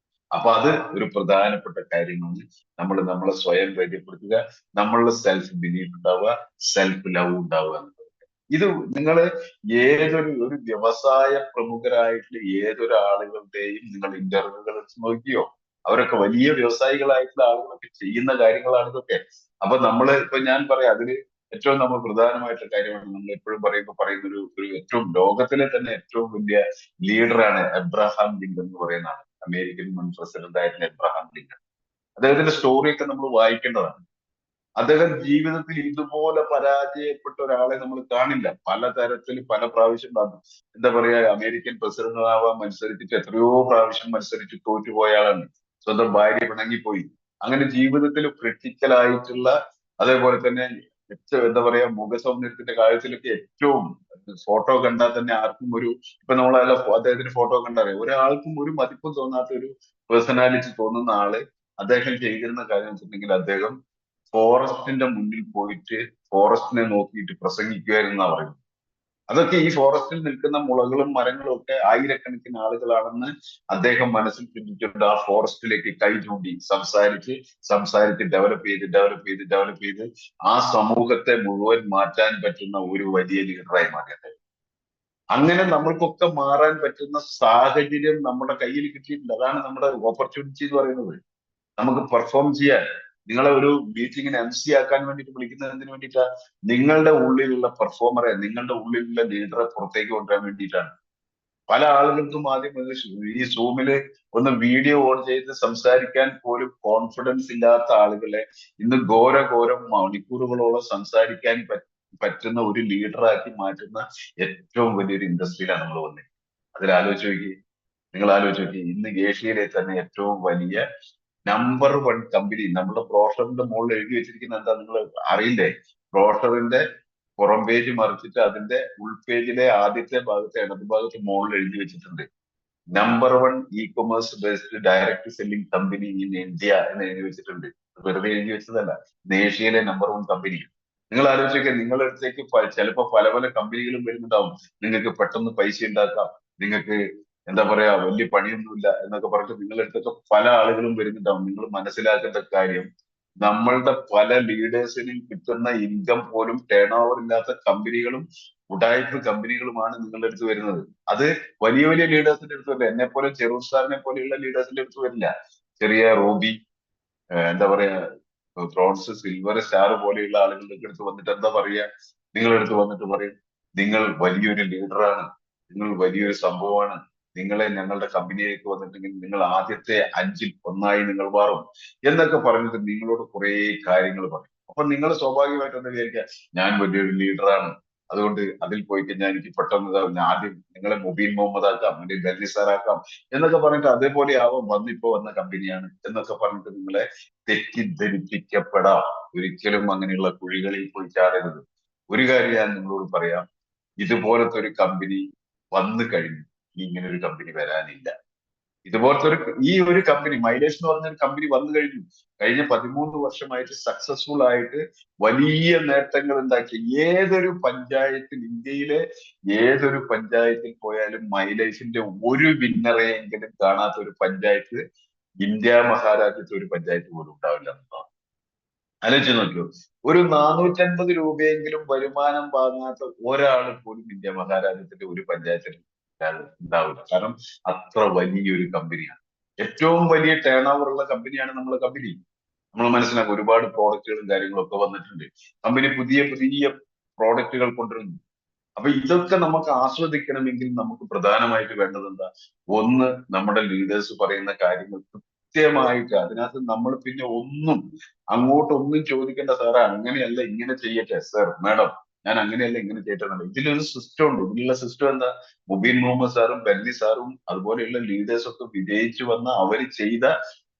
അപ്പൊ അത് ഒരു പ്രധാനപ്പെട്ട കാര്യമാണ്. നമ്മൾ നമ്മളെ സ്വയം ബോധ്യപ്പെടുത്തുക, നമ്മളുടെ സെൽഫ് ബിലീഫ് ഉണ്ടാവുക, സെൽഫ് ലവ് ഉണ്ടാവുക എന്നുള്ളത്. ഇത് നിങ്ങൾ ഒരു വ്യവസായ പ്രമുഖരായിട്ടുള്ള ഏതൊരു ആളുകളുടെയും നിങ്ങൾ ഇന്റർവ്യൂകൾ എടുത്ത് നോക്കിയോ, അവരൊക്കെ വലിയ വ്യവസായികളായിട്ടുള്ള ആളുകളൊക്കെ ചെയ്യുന്ന കാര്യങ്ങളാണ് ഇതൊക്കെ. അപ്പൊ ഇപ്പൊ ഞാൻ പറയാം, അതില് ഏറ്റവും നമ്മൾ പ്രധാനമായിട്ടുള്ള കാര്യമാണ് നമ്മൾ എപ്പോഴും പറയുന്ന ഒരു ഏറ്റവും ലോകത്തിലെ തന്നെ ഏറ്റവും വലിയ ലീഡറാണ് എബ്രഹാം ലിങ്കൺ എന്ന് പറയുന്ന ആൾ. അമേരിക്കൻ മുൻ പ്രസിഡന്റ് ആയിരുന്ന എബ്രഹാം ലിങ്കൺ. അദ്ദേഹത്തിന്റെ സ്റ്റോറിയൊക്കെ നമ്മൾ വായിക്കേണ്ടതാണ്. അദ്ദേഹം ജീവിതത്തിൽ ഇതുപോലെ പരാജയപ്പെട്ട ഒരാളെ നമ്മൾ കാണില്ല. പലതരത്തിൽ പല പ്രാവശ്യം എന്താ പറയാ, അമേരിക്കൻ പ്രസിഡന്റ് ആവാൻ മത്സരിച്ചിട്ട് എത്രയോ പ്രാവശ്യം മത്സരിച്ച് തോറ്റുപോയ ആളാണ്. സ്വന്തം ഭാര്യ പിണങ്ങിപ്പോയി. അങ്ങനെ ജീവിതത്തിൽ ക്രിട്ടിക്കൽ ആയിട്ടുള്ള, അതേപോലെ തന്നെ എന്താ പറയാ, മുഖസൗന്ദര്യത്തിന്റെ കാര്യത്തിലൊക്കെ ഏറ്റവും, ഫോട്ടോ കണ്ടാൽ തന്നെ ആർക്കും ഇപ്പൊ നമ്മളല്ല അദ്ദേഹത്തിന്റെ ഫോട്ടോ കണ്ടറിയാം, ഒരാൾക്കും ഒരു മതിപ്പും തോന്നാത്ത ഒരു പേഴ്സണാലിറ്റി തോന്നുന്ന ആള് അദ്ദേഹം ചെയ്തിരുന്ന കാര്യം വെച്ചിട്ടുണ്ടെങ്കിൽ, അദ്ദേഹം ഫോറസ്റ്റിന്റെ മുന്നിൽ പോയിട്ട് ഫോറസ്റ്റിനെ നോക്കിയിട്ട് പ്രസംഗിക്കുമായിരുന്നാ പറയുന്നത്. അതൊക്കെ ഈ ഫോറസ്റ്റിൽ നിൽക്കുന്ന മുളകളും മരങ്ങളും ഒക്കെ ആയിരക്കണക്കിന് ആളുകളാണെന്ന് അദ്ദേഹം മനസ്സിൽ ചിന്തിച്ചിട്ടുണ്ട്. ആ ഫോറസ്റ്റിലേക്ക് കൈ ചൂണ്ടി സംസാരിച്ച് ഡെവലപ്പ് ചെയ്ത് ആ സമൂഹത്തെ മുഴുവൻ മാറ്റാൻ പറ്റുന്ന ഒരു വലിയ ലീഡറായി മാറിയത്. അങ്ങനെ നമ്മൾക്കൊക്കെ മാറാൻ പറ്റുന്ന സാഹചര്യം നമ്മുടെ കയ്യിൽ കിട്ടിയിട്ടുണ്ട്. അതാണ് നമ്മുടെ ഓപ്പർച്യൂണിറ്റി എന്ന് പറയുന്നത്. നമുക്ക് പെർഫോം ചെയ്യാൻ, നിങ്ങളെ ഒരു മീറ്റിങ്ങിന് MC ആക്കാൻ വേണ്ടിയിട്ട് വിളിക്കുന്നത് എന്തിനു വേണ്ടിയിട്ടാ? നിങ്ങളുടെ ഉള്ളിലുള്ള പെർഫോമറെ, നിങ്ങളുടെ ഉള്ളിലുള്ള ലീഡറെ പുറത്തേക്ക് കൊണ്ടുവരാൻ വേണ്ടിയിട്ടാണ്. പല ആളുകൾക്കും ആദ്യം ഈ സൂമില് ഒന്ന് വീഡിയോ ഓൺ ചെയ്ത് സംസാരിക്കാൻ പോലും കോൺഫിഡൻസ് ഇല്ലാത്ത ആളുകളെ ഇന്ന് ഘോരം മണിക്കൂറുകളോളം സംസാരിക്കാൻ പറ്റുന്ന ഒരു ലീഡറാക്കി മാറ്റുന്ന ഏറ്റവും വലിയൊരു ഇൻഡസ്ട്രിയിലാണ് നമ്മൾ വന്നത്. നിങ്ങൾ ആലോചിച്ച് നോക്കി, ഇന്ന് ഏഷ്യയിലെ തന്നെ ഏറ്റവും വലിയ നമ്പർ 1 കമ്പനി, നമ്മുടെ ബ്രോഷറിന്റെ മുകളിൽ എഴുതി വെച്ചിരിക്കുന്ന എന്താ നിങ്ങൾ അറിയില്ലേ? ബ്രോഷറിന്റെ പുറം പേജ് മറിച്ചിട്ട് അതിന്റെ ഉൾപേജിലെ ആദ്യത്തെ ഭാഗത്തെ ഇടത് ഭാഗത്ത് മുകളിൽ എഴുതി വെച്ചിട്ടുണ്ട്, number 1 e-commerce based direct selling company in India എന്ന് എഴുതി വെച്ചിട്ടുണ്ട്. വെറുതെ എഴുതി വെച്ചതല്ല, ഏഷ്യയിലെ നമ്പർ 1 കമ്പനി. നിങ്ങൾ ആലോചിച്ചൊക്കെ, നിങ്ങളുടെ അടുത്തേക്ക് ചിലപ്പോ പല പല കമ്പനികളും വരുന്നുണ്ടാവും. നിങ്ങൾക്ക് പെട്ടെന്ന് പൈസ ഉണ്ടാക്കാം, നിങ്ങൾക്ക് എന്താ പറയാ വലിയ പണിയൊന്നുമില്ല എന്നൊക്കെ പറഞ്ഞിട്ട് നിങ്ങളുടെ അടുത്തൊക്കെ പല ആളുകളും വരുന്നുണ്ടാവും. നിങ്ങൾ മനസ്സിലാക്കേണ്ട കാര്യം, നമ്മളുടെ പല ലീഡേഴ്സിനും കിട്ടുന്ന ഇൻകം പോലും ടേൺ ഓവർ ഇല്ലാത്ത കമ്പനികളും ഉഡായിപ്പ് കമ്പനികളുമാണ് നിങ്ങളുടെ അടുത്ത് വരുന്നത്. അത് വലിയ വലിയ ലീഡേഴ്സിന്റെ അടുത്ത് വരില്ല. എന്നെ പോലെ ചെറൂർ സാറിനെ പോലെയുള്ള ലീഡേഴ്സിന്റെ അടുത്ത് വരില്ല. ചെറിയ റൂബി, എന്താ പറയാ, ബ്രോൺസ്, സിൽവർ, സ്റ്റാർ പോലെയുള്ള ആളുകളുടെ അടുത്ത് വന്നിട്ട് എന്താ പറയാ, നിങ്ങളുടെ അടുത്ത് വന്നിട്ട് പറയും, നിങ്ങൾ വലിയൊരു ലീഡറാണ്, നിങ്ങൾ വലിയൊരു സംഭവമാണ്, നിങ്ങളെ ഞങ്ങളുടെ കമ്പനിയിലേക്ക് വന്നിട്ടുണ്ടെങ്കിൽ നിങ്ങൾ ആദ്യത്തെ 5-ൽ 1 നിങ്ങൾ മാറും എന്നൊക്കെ പറഞ്ഞിട്ട് നിങ്ങളോട് കുറെ കാര്യങ്ങൾ പറയും. അപ്പൊ നിങ്ങൾ സ്വാഭാവികമായിട്ട് എന്താ വിചാരിക്കുക, ഞാൻ വലിയൊരു ലീഡറാണ്, അതുകൊണ്ട് അതിൽ പോയി കഴിഞ്ഞാൽ എനിക്ക് പെട്ടെന്ന് ആദ്യം നിങ്ങളെ മുബീൻ മുഹമ്മദ് ആക്കാം, അല്ലെങ്കിൽ ഗല്ലിസാറാക്കാം എന്നൊക്കെ പറഞ്ഞിട്ട് അതേപോലെ ആവാം, ഇപ്പോ വന്ന കമ്പനിയാണ് എന്നൊക്കെ പറഞ്ഞിട്ട് നിങ്ങളെ തെറ്റിദ്ധരിപ്പിക്കപ്പെടാം. ഒരിക്കലും അങ്ങനെയുള്ള കുഴികളിൽ പോയി ചാടരുത്. ഒരു കാര്യം ഞാൻ നിങ്ങളോട് പറയാം, ഇതുപോലത്തെ ഒരു കമ്പനി വന്നു കഴിഞ്ഞു, ഇങ്ങനെ ഒരു കമ്പനി വരാനില്ല. ഇതുപോലത്തെ ഈ ഒരു കമ്പനി മൈലേഷ് എന്ന് പറഞ്ഞ ഒരു കമ്പനി വന്നു കഴിഞ്ഞു. കഴിഞ്ഞ 13 വർഷമായിട്ട് സക്സസ്ഫുൾ ആയിട്ട് വലിയ നേട്ടങ്ങൾ ഉണ്ടാക്കി. ഇന്ത്യയിലെ ഏതൊരു പഞ്ചായത്തിൽ പോയാലും മൈലേഷിന്റെ ഒരു വിന്നറെയെങ്കിലും കാണാത്ത ഒരു പഞ്ചായത്ത് ഇന്ത്യ മഹാരാജ്യത്തെ ഒരു പഞ്ചായത്ത് പോലും ഉണ്ടാവില്ല എന്നതാണ്. ആലോചിച്ച് നോക്കിയോ, ഒരു 450 രൂപയെങ്കിലും വരുമാനം വാങ്ങാത്ത ഒരാൾ പോലും ഇന്ത്യ മഹാരാജ്യത്തിന്റെ ഒരു പഞ്ചായത്തിൽ ഉണ്ടാവില്ല. കാരണം അത്ര വലിയൊരു കമ്പനിയാണ്, ഏറ്റവും വലിയ ടേൺ ഓവർ ഉള്ള കമ്പനിയാണ് നമ്മളെ കമ്പനി. നമ്മൾ മനസ്സിലാക്കും, ഒരുപാട് പ്രോഡക്റ്റുകളും കാര്യങ്ങളും ഒക്കെ വന്നിട്ടുണ്ട്. കമ്പനി പുതിയ പുതിയ പ്രോഡക്റ്റുകൾ കൊണ്ടുവരുന്നു. അപ്പൊ ഇതൊക്കെ നമുക്ക് ആസ്വദിക്കണമെങ്കിൽ നമുക്ക് പ്രധാനമായിട്ട് വേണ്ടത് എന്താ? ഒന്ന്, നമ്മുടെ ലീഡേഴ്സ് പറയുന്ന കാര്യങ്ങൾ കൃത്യമായിട്ട്, അതിനകത്ത് നമ്മൾ പിന്നെ അങ്ങോട്ടൊന്നും ചോദിക്കേണ്ട. സാറേ അങ്ങനെയല്ല ഇങ്ങനെ ചെയ്യട്ടെ, സർ മാഡം ഞാൻ അങ്ങനെയല്ല ഇങ്ങനെ ചെയ്യട്ടെ. ഇതിലൊരു സിസ്റ്റം ഉണ്ട്. ഇതിലുള്ള സിസ്റ്റം എന്താ? മുബീൻ മുഹമ്മദ് സാറും ബെന്നി സാറും അതുപോലെയുള്ള ലീഡേഴ്സ് ഒക്കെ വിജയിച്ചു വന്ന അവര് ചെയ്ത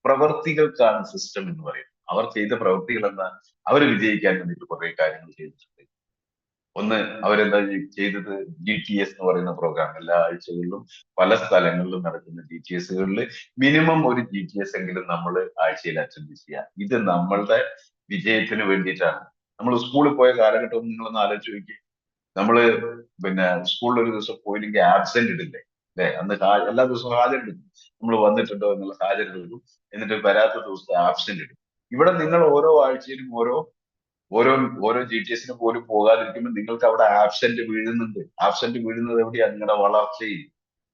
പ്രവർത്തികൾക്കാണ് സിസ്റ്റം എന്ന് പറയുന്നത്. അവർ ചെയ്ത പ്രവൃത്തികൾ എന്താ? അവർ വിജയിക്കാൻ വേണ്ടിയിട്ട് കുറെ കാര്യങ്ങൾ ചെയ്തിട്ടുണ്ട്. ഒന്ന്, അവരെന്താ ചെയ്തത്? GTS എന്ന് പറയുന്ന പ്രോഗ്രാം എല്ലാ ആഴ്ചകളിലും പല സ്ഥലങ്ങളിലും നടക്കുന്ന GTSകളിൽ മിനിമം ഒരു GTS എങ്കിലും നമ്മൾ ആഴ്ചയിൽ അറ്റൻഡ് ചെയ്യുക. ഇത് നമ്മളുടെ വിജയത്തിന് വേണ്ടിയിട്ടാണ്. നമ്മൾ സ്കൂളിൽ പോയ കാലഘട്ടം നിങ്ങളൊന്ന് ആലോചിച്ച് നോക്കി. നമ്മള് പിന്നെ സ്കൂളിൽ ഒരു ദിവസം പോയില്ലെങ്കിൽ ആബ്സെന്റ് ഇടില്ലേ? അല്ലെ? അന്ന് എല്ലാ ദിവസവും ഹാജരെടുക്കും. നമ്മൾ വന്നിട്ടുണ്ടോ എന്നുള്ള ഹാജരെടുക്കും. എന്നിട്ട് വരാത്ത ദിവസത്തെ ആബ്സെന്റ് ഇടും. ഇവിടെ നിങ്ങൾ ഓരോ ആഴ്ചയിലും ഓരോ ഓരോ GTSന് പോലും പോകാതിരിക്കുമ്പോൾ നിങ്ങൾക്ക് അവിടെ ആബ്സെന്റ് വീഴുന്നുണ്ട്. ആബ്സെന്റ് വീഴുന്നത് എവിടെയാ? നിങ്ങളുടെ വളർച്ചയിൽ.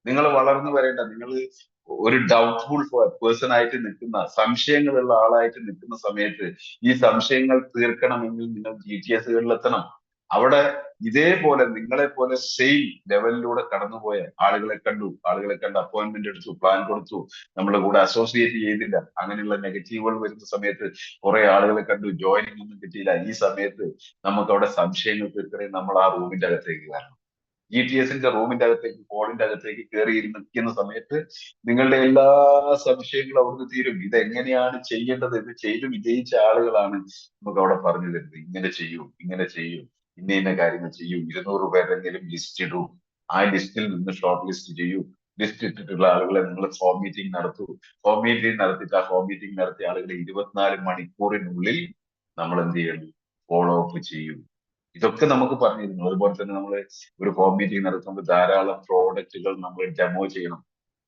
നിങ്ങൾ വളർന്നു വരേണ്ട, നിങ്ങൾ ഒരു ഡൗട്ട്ഫുൾ പേഴ്സൺ ആയിട്ട് നിൽക്കുന്ന, സംശയങ്ങളുള്ള ആളായിട്ട് നിൽക്കുന്ന സമയത്ത് ഈ സംശയങ്ങൾ തീർക്കണമെങ്കിൽ നിങ്ങൾ GTSകളിൽ എത്തണം. അവിടെ ഇതേപോലെ നിങ്ങളെ പോലെ സെയിം ലെവലിലൂടെ കടന്നുപോയ ആളുകളെ കണ്ടു. ആളുകളെ കണ്ട് അപ്പോയിന്റ്മെന്റ് എടുത്തു, പ്ലാൻ കൊടുത്തു, നമ്മളെ കൂടെ അസോസിയേറ്റ് ചെയ്തില്ല. അങ്ങനെയുള്ള നെഗറ്റീവുകൾ വരുന്ന സമയത്ത് കുറെ ആളുകളെ കണ്ടു, ജോയിനിങ് ഒന്നും കിട്ടിയില്ല. ഈ സമയത്ത് നമുക്ക് അവിടെ സംശയങ്ങൾ തീർക്കണേ നമ്മൾ ആ റൂമിന്റെ അകത്തേക്ക് കയറണം. GTSന്റെ റൂമിന്റെ അകത്തേക്ക്, ഹോളിന്റെ അകത്തേക്ക് കയറി നിൽക്കുന്ന സമയത്ത് നിങ്ങളുടെ എല്ലാ സംശയങ്ങളും അവിടുന്ന് തീരും. ഇതെങ്ങനെയാണ് ചെയ്യേണ്ടത്? ഇത് ചെയ്ത് വിജയിച്ച ആളുകളാണ് നമുക്ക് അവിടെ പറഞ്ഞു തരുന്നത്. ഇങ്ങനെ ചെയ്യൂ, ഇങ്ങനെ ചെയ്യൂ, ഇന്ന ഇന്ന കാര്യങ്ങൾ ചെയ്യൂ, 200 പേരെങ്കിലും ലിസ്റ്റ് ഇടൂ, ആ ലിസ്റ്റിൽ നിന്ന് ഷോർട്ട് ലിസ്റ്റ് ചെയ്യൂ, ലിസ്റ്റ് ഇട്ടിട്ടുള്ള ആളുകളെ നിങ്ങൾ ഫോം മീറ്റിംഗ് നടത്തൂ, ഫോം മീറ്റിംഗ് നടത്തിയിട്ട് ആ ഫോം മീറ്റിംഗ് നടത്തിയ ആളുകളെ 24 മണിക്കൂറിനുള്ളിൽ നമ്മൾ എന്ത് ചെയ്യണം? ഫോളോ അപ്പ് ചെയ്യൂ. ഇതൊക്കെ നമുക്ക് പറഞ്ഞിരുന്നു. അതുപോലെ തന്നെ നമ്മൾ ഒരു ഫോം മീറ്റിംഗ് നടത്തുമ്പോൾ ധാരാളം പ്രോഡക്റ്റുകൾ നമ്മൾ ഡെമോ ചെയ്യണം.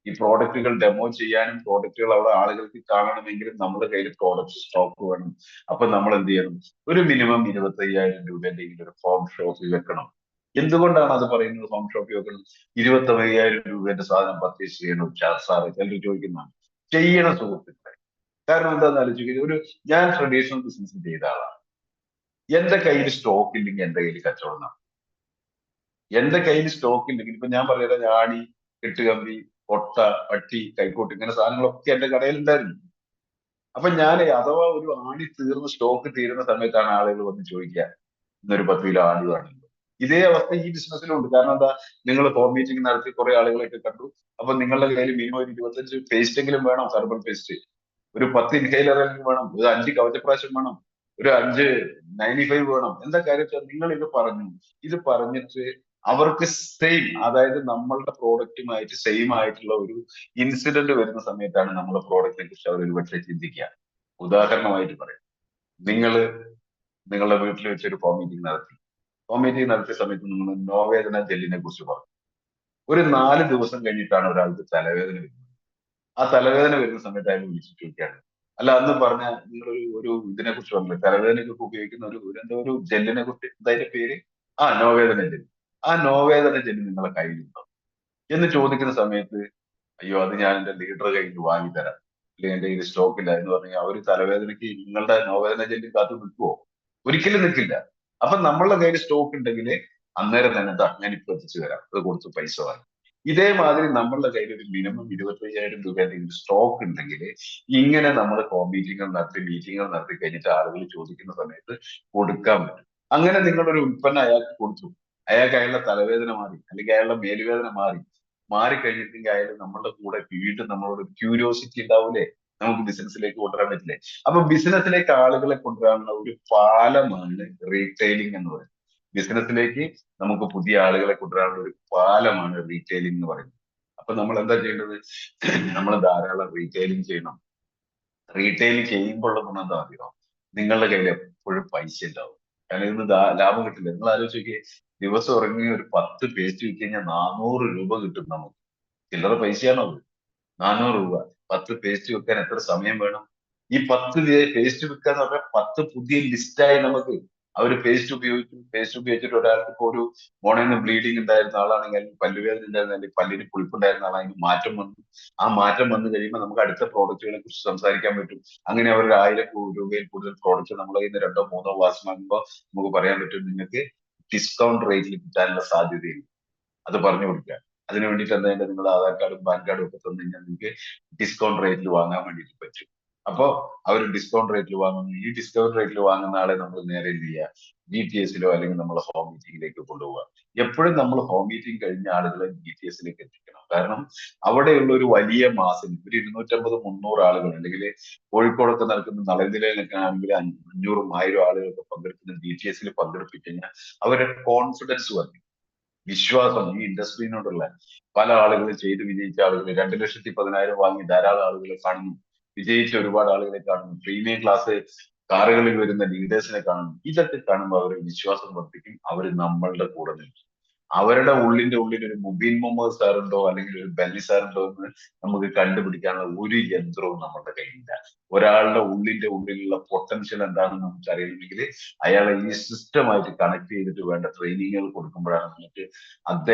ഈ പ്രോഡക്റ്റുകൾ ഡെമോ ചെയ്യാനും പ്രോഡക്റ്റുകൾ അവിടെ ആളുകൾക്ക് കാണണമെങ്കിലും നമ്മുടെ കയ്യിൽ പ്രോഡക്റ്റ് സ്റ്റോക്ക് വേണം. അപ്പൊ നമ്മൾ എന്ത് ചെയ്യണം? ഒരു മിനിമം 25,000 രൂപ ഒരു ഫോം ഷോപ്പിൽ വെക്കണം. എന്തുകൊണ്ടാണ് അത് പറയുന്നത്? ഫോം ഷോപ്പിൽ വെക്കണം. 25,000 രൂപയുടെ സാധനം പർച്ചേസ് ചെയ്യണം സാറ് ചിലർ ചോദിക്കുന്നതാണ്. ചെയ്യണം സുഹൃത്തുക്കളെ. കാരണം എന്താണെന്ന് ആലോചിക്കുക, ഞാൻ ട്രഡീഷണൽ ബിസിനസ് ചെയ്ത ആളാണ്. എന്റെ കയ്യിൽ സ്റ്റോക്ക് ഇല്ലെങ്കിൽ എന്റെ കയ്യിൽ കച്ചവടം നടക്കും. എന്റെ കയ്യിൽ സ്റ്റോക്ക് ഇല്ലെങ്കിൽ ഇപ്പൊ ഞാൻ പറയാം, ഞാണി, കെട്ടുകമ്പി, കൊട്ട, പട്ടി, കൈക്കോട്ട്, ഇങ്ങനെ സാധനങ്ങളൊക്കെ എന്റെ കടയിൽ ഉണ്ടായിരുന്നു. അപ്പൊ ഞാൻ അഥവാ ഒരു ആണി തീർന്ന് സ്റ്റോക്ക് തീരുന്ന സമയത്താണ് ആളുകൾ വന്ന് ചോദിക്കുക, ഇന്നൊരു 10 കിലോ ആണി വേണം. ഇതേ അവസ്ഥ ഈ ബിസിനസ്സിലും ഉണ്ട്. കാരണം എന്താ? നിങ്ങൾ ഹോം മീറ്റിംഗ് നടത്തി കുറെ ആളുകളെയൊക്കെ കണ്ടു. അപ്പൊ നിങ്ങളുടെ കയ്യിൽ മിനിമം ഒരു 25 പേസ്റ്റ് എങ്കിലും വേണം, ഹെർബൽ പേസ്റ്റ്. ഒരു 10 ഇൻഹൈലർ എങ്കിലും വേണം, ഒരു 5 കവചപ്രാശം വേണം, ഒരു 5 95 വേണം. എന്താ കാര്യം? നിങ്ങൾ ഇത് പറഞ്ഞു. ഇത് പറഞ്ഞിട്ട് അവർക്ക് സെയിം, അതായത് നമ്മളുടെ പ്രോഡക്റ്റുമായിട്ട് സെയിം ആയിട്ടുള്ള ഒരു ഇൻസിഡന്റ് വരുന്ന സമയത്താണ് നമ്മുടെ പ്രോഡക്റ്റിനെ കുറിച്ച് അവർ ഒരുപക്ഷെ ചിന്തിക്കുക. ഉദാഹരണമായിട്ട് പറയാം, നിങ്ങൾ നിങ്ങളുടെ വീട്ടിൽ വെച്ചൊരു ഫോം മീറ്റിംഗ് നടത്തി. ഫോം മീറ്റിംഗ് നടത്തിയ സമയത്ത് നിങ്ങൾ നോവേദന ജെല്ലിനെ കുറിച്ച് പറഞ്ഞു. ഒരു 4 ദിവസം കഴിഞ്ഞിട്ടാണ് ഒരാൾക്ക് തലവേദന വരുന്നത്. ആ തലവേദന വരുന്ന സമയത്ത് അയാൾ വിളിച്ചിട്ട് ചോദിക്കുകയാണ്, അല്ല അന്ന് പറഞ്ഞ നിങ്ങൾ ഒരു ഇതിനെ കുറിച്ച് പറഞ്ഞില്ലേ, തലവേദനയ്ക്കൊക്കെ ഉപയോഗിക്കുന്ന എന്തോ ഒരു ജെല്ലിനെ കുറിച്ച്, എന്താ അതിന്റെ പേര്? ആ, നോവേദന ജെല്ല്. ആ നോവേദന ജെല്ല് നിങ്ങളെ കയ്യിലുണ്ടോ എന്ന് ചോദിക്കുന്ന സമയത്ത്, അയ്യോ അത് ഞാൻ എന്റെ ലീഡറുടെ കയ്യിൽ നിന്ന് വാങ്ങി തരാം, അല്ലെങ്കിൽ എന്റെ കയ്യിൽ സ്റ്റോക്ക് ഇല്ല എന്ന് പറഞ്ഞാൽ അവർ തലവേദനയ്ക്ക് നിങ്ങളുടെ നോവേദന ജെല്ല് കാത്തു നിൽക്കുവോ? ഒരിക്കലും നിൽക്കില്ല. അപ്പൊ നമ്മളുടെ കയ്യിൽ സ്റ്റോക്ക് ഉണ്ടെങ്കിൽ അന്നേരം തന്നെ ഞാൻ ഇപ്പൊ എത്തിച്ചു തരാം, അത് കൊടുത്ത് പൈസ വാങ്ങി. ഇതേമാതിരി നമ്മളുടെ കയ്യിൽ ഒരു മിനിമം 25,000 രൂപ എന്തെങ്കിലും സ്റ്റോക്ക് ഉണ്ടെങ്കിൽ ഇങ്ങനെ നമ്മൾ ഹോം മീറ്റിങ്ങുകൾ നടത്തി കഴിഞ്ഞിട്ട് ആളുകൾ ചോദിക്കുന്ന സമയത്ത് കൊടുക്കാൻ പറ്റും. അങ്ങനെ നിങ്ങളൊരു ഉൽപ്പന്നം അയാൾക്ക് കൊടുത്തു, അയാളുടെ തലവേദന മാറി, അല്ലെങ്കിൽ അയാളുടെ മേലുവേദന മാറിക്കഴിഞ്ഞിട്ടുണ്ടെങ്കിൽ അയാൾ നമ്മളുടെ കൂടെ വീണ്ടും നമ്മളോട് ക്യൂരിയോസിറ്റി ഉണ്ടാവൂലേ? നമുക്ക് ബിസിനസ്സിലേക്ക് കൊണ്ടുവരാൻ പറ്റില്ലേ? അപ്പൊ ബിസിനസ്സിലേക്ക് ആളുകളെ കൊണ്ടുവരാനുള്ള ഒരു പാലമാണ് റീറ്റെയിലിംഗ് എന്ന് പറയുന്നത്. ബിസിനസ്സിലേക്ക് നമുക്ക് പുതിയ ആളുകളെ കൊണ്ടുവരാനുള്ള ഒരു പാലമാണ് റീറ്റെയിലിംഗ് എന്ന് പറയുന്നത്. അപ്പൊ നമ്മൾ എന്താ ചെയ്യേണ്ടത്? നമ്മൾ ധാരാളം റീറ്റെയിലിംഗ് ചെയ്യണം. റീറ്റെയിലിംഗ് ചെയ്യുമ്പോൾ ഉള്ള ഗുണം എന്താ അറിയോ? നിങ്ങളുടെ കയ്യിൽ എപ്പോഴും പൈസ ഉണ്ടാവും. കാരണം ഇന്ന് ലാഭം കിട്ടില്ല. നിങ്ങൾ ആലോചിച്ച് നോക്കിയേ, ദിവസം ഇറങ്ങി ഒരു 10 പേസ്റ്റ് വിറ്റ് കഴിഞ്ഞാൽ 400 രൂപ കിട്ടും നമുക്ക്. ചില്ലറ പൈസയാണോ അത്? 400 രൂപ. 10 പേസ്റ്റ് വെക്കാൻ എത്ര സമയം വേണം? ഈ 10 പേസ്റ്റ് വെക്കുക എന്ന് പറഞ്ഞാൽ 10 പുതിയ ലിസ്റ്റായി നമുക്ക്. അവര് പേസ്റ്റ് ഉപയോഗിച്ചിട്ട് ഒരാൾക്ക് ഇപ്പൊ ഒരു മോണയിൽ ബ്ലീഡിങ് ഉണ്ടായിരുന്ന ആളാണെങ്കിൽ, അല്ലെങ്കിൽ പല്ലുവേദന ഉണ്ടായിരുന്ന, അല്ലെങ്കിൽ പല്ലിന് പുളിപ്പുണ്ടായിരുന്ന ആളാണെങ്കിൽ മാറ്റം വന്നു. ആ മാറ്റം വന്നു കഴിയുമ്പോൾ നമുക്ക് അടുത്ത പ്രോഡക്റ്റുകളെ കുറിച്ച് സംസാരിക്കാൻ പറ്റും. അങ്ങനെ അവർ 1000 രൂപയിൽ കൂടുതൽ പ്രോഡക്റ്റ് നമ്മളെ കയ്യിൽ നിന്ന് 2 3 മാസം വാങ്ങുമ്പോൾ നമുക്ക് പറയാൻ പറ്റും, നിങ്ങൾക്ക് ഡിസ്കൗണ്ട് റേറ്റിൽ കിട്ടാനുള്ള സാധ്യതയുണ്ട്. അത് പറഞ്ഞു കൊടുക്കുക. അതിന് വേണ്ടിയിട്ട് എന്താ, നിങ്ങളുടെ ആധാർ കാർഡും പാൻ കാർഡും ഒക്കെ തന്നു കഴിഞ്ഞാൽ നിങ്ങൾക്ക് ഡിസ്കൗണ്ട് റേറ്റിൽ വാങ്ങാൻ വേണ്ടിയിട്ട് പറ്റും. അപ്പോ അവർ ഡിസ്കൗണ്ട് റേറ്റിൽ വാങ്ങുന്നു. ഈ ഡിസ്കൗണ്ട് റേറ്റിൽ വാങ്ങുന്ന ആളെ നമ്മൾ നേരെ എന്ത് ചെയ്യുക, GTSലോ അല്ലെങ്കിൽ നമ്മൾ ഹോം മീറ്റിംഗിലേക്ക് കൊണ്ടുപോവുക. എപ്പോഴും നമ്മൾ ഹോം മീറ്റിംഗ് കഴിഞ്ഞ ആളുകളെ GTSലേക്ക് എത്തിക്കണം. കാരണം അവിടെയുള്ള ഒരു വലിയ മാസിന് ഒരു 250-300 ആളുകൾ, അല്ലെങ്കിൽ കോഴിക്കോടൊക്കെ നടക്കുന്ന നളന്ദിലയിലൊക്കെ ആണെങ്കിൽ 500-1000 ആളുകളൊക്കെ പങ്കെടുക്കുന്ന GTSൽ പങ്കെടുപ്പിച്ചു കഴിഞ്ഞാൽ അവരുടെ കോൺഫിഡൻസ് വർദ്ധിക്കും. വിശ്വാസം ഈ ഇൻഡസ്ട്രീനോടുള്ള, പല ആളുകൾ ചെയ്ത് വിജയിച്ച ആളുകൾ 2,10,000 വാങ്ങി ധാരാളം ആളുകളെ കാണുന്നു. വിജയിച്ച ഒരുപാട് ആളുകളെ കാണുന്നു. പ്രീമിയം ക്ലാസ് കാറുകളിൽ വരുന്ന ലീഡേഴ്സിനെ കാണുന്നു. ഇതൊക്കെ കാണുമ്പോൾ അവരുടെ വിശ്വാസം വർദ്ധിക്കും. അവർ നമ്മളുടെ കൂടെ നിൽക്കും. അവരുടെ ഉള്ളിൽ ഒരു മുബീൻ മുഹമ്മദ് സാർ ഉണ്ടോ അല്ലെങ്കിൽ ഒരു ബെന്നി സാർ ഉണ്ടോ എന്ന് നമുക്ക് കണ്ടുപിടിക്കാനുള്ള ഒരു യന്ത്രവും നമ്മുടെ കയ്യിലില്ല. ഒരാളുടെ ഉള്ളിലുള്ള പൊട്ടൻഷ്യൽ എന്താണെന്ന് നമുക്ക് അറിയണമെങ്കിൽ അയാളെ ഈ സിസ്റ്റമായിട്ട് കണക്ട് ചെയ്തിട്ട് വേണ്ട ട്രെയിനിങ്ങുകൾ കൊടുക്കുമ്പോഴാണ് നമുക്ക്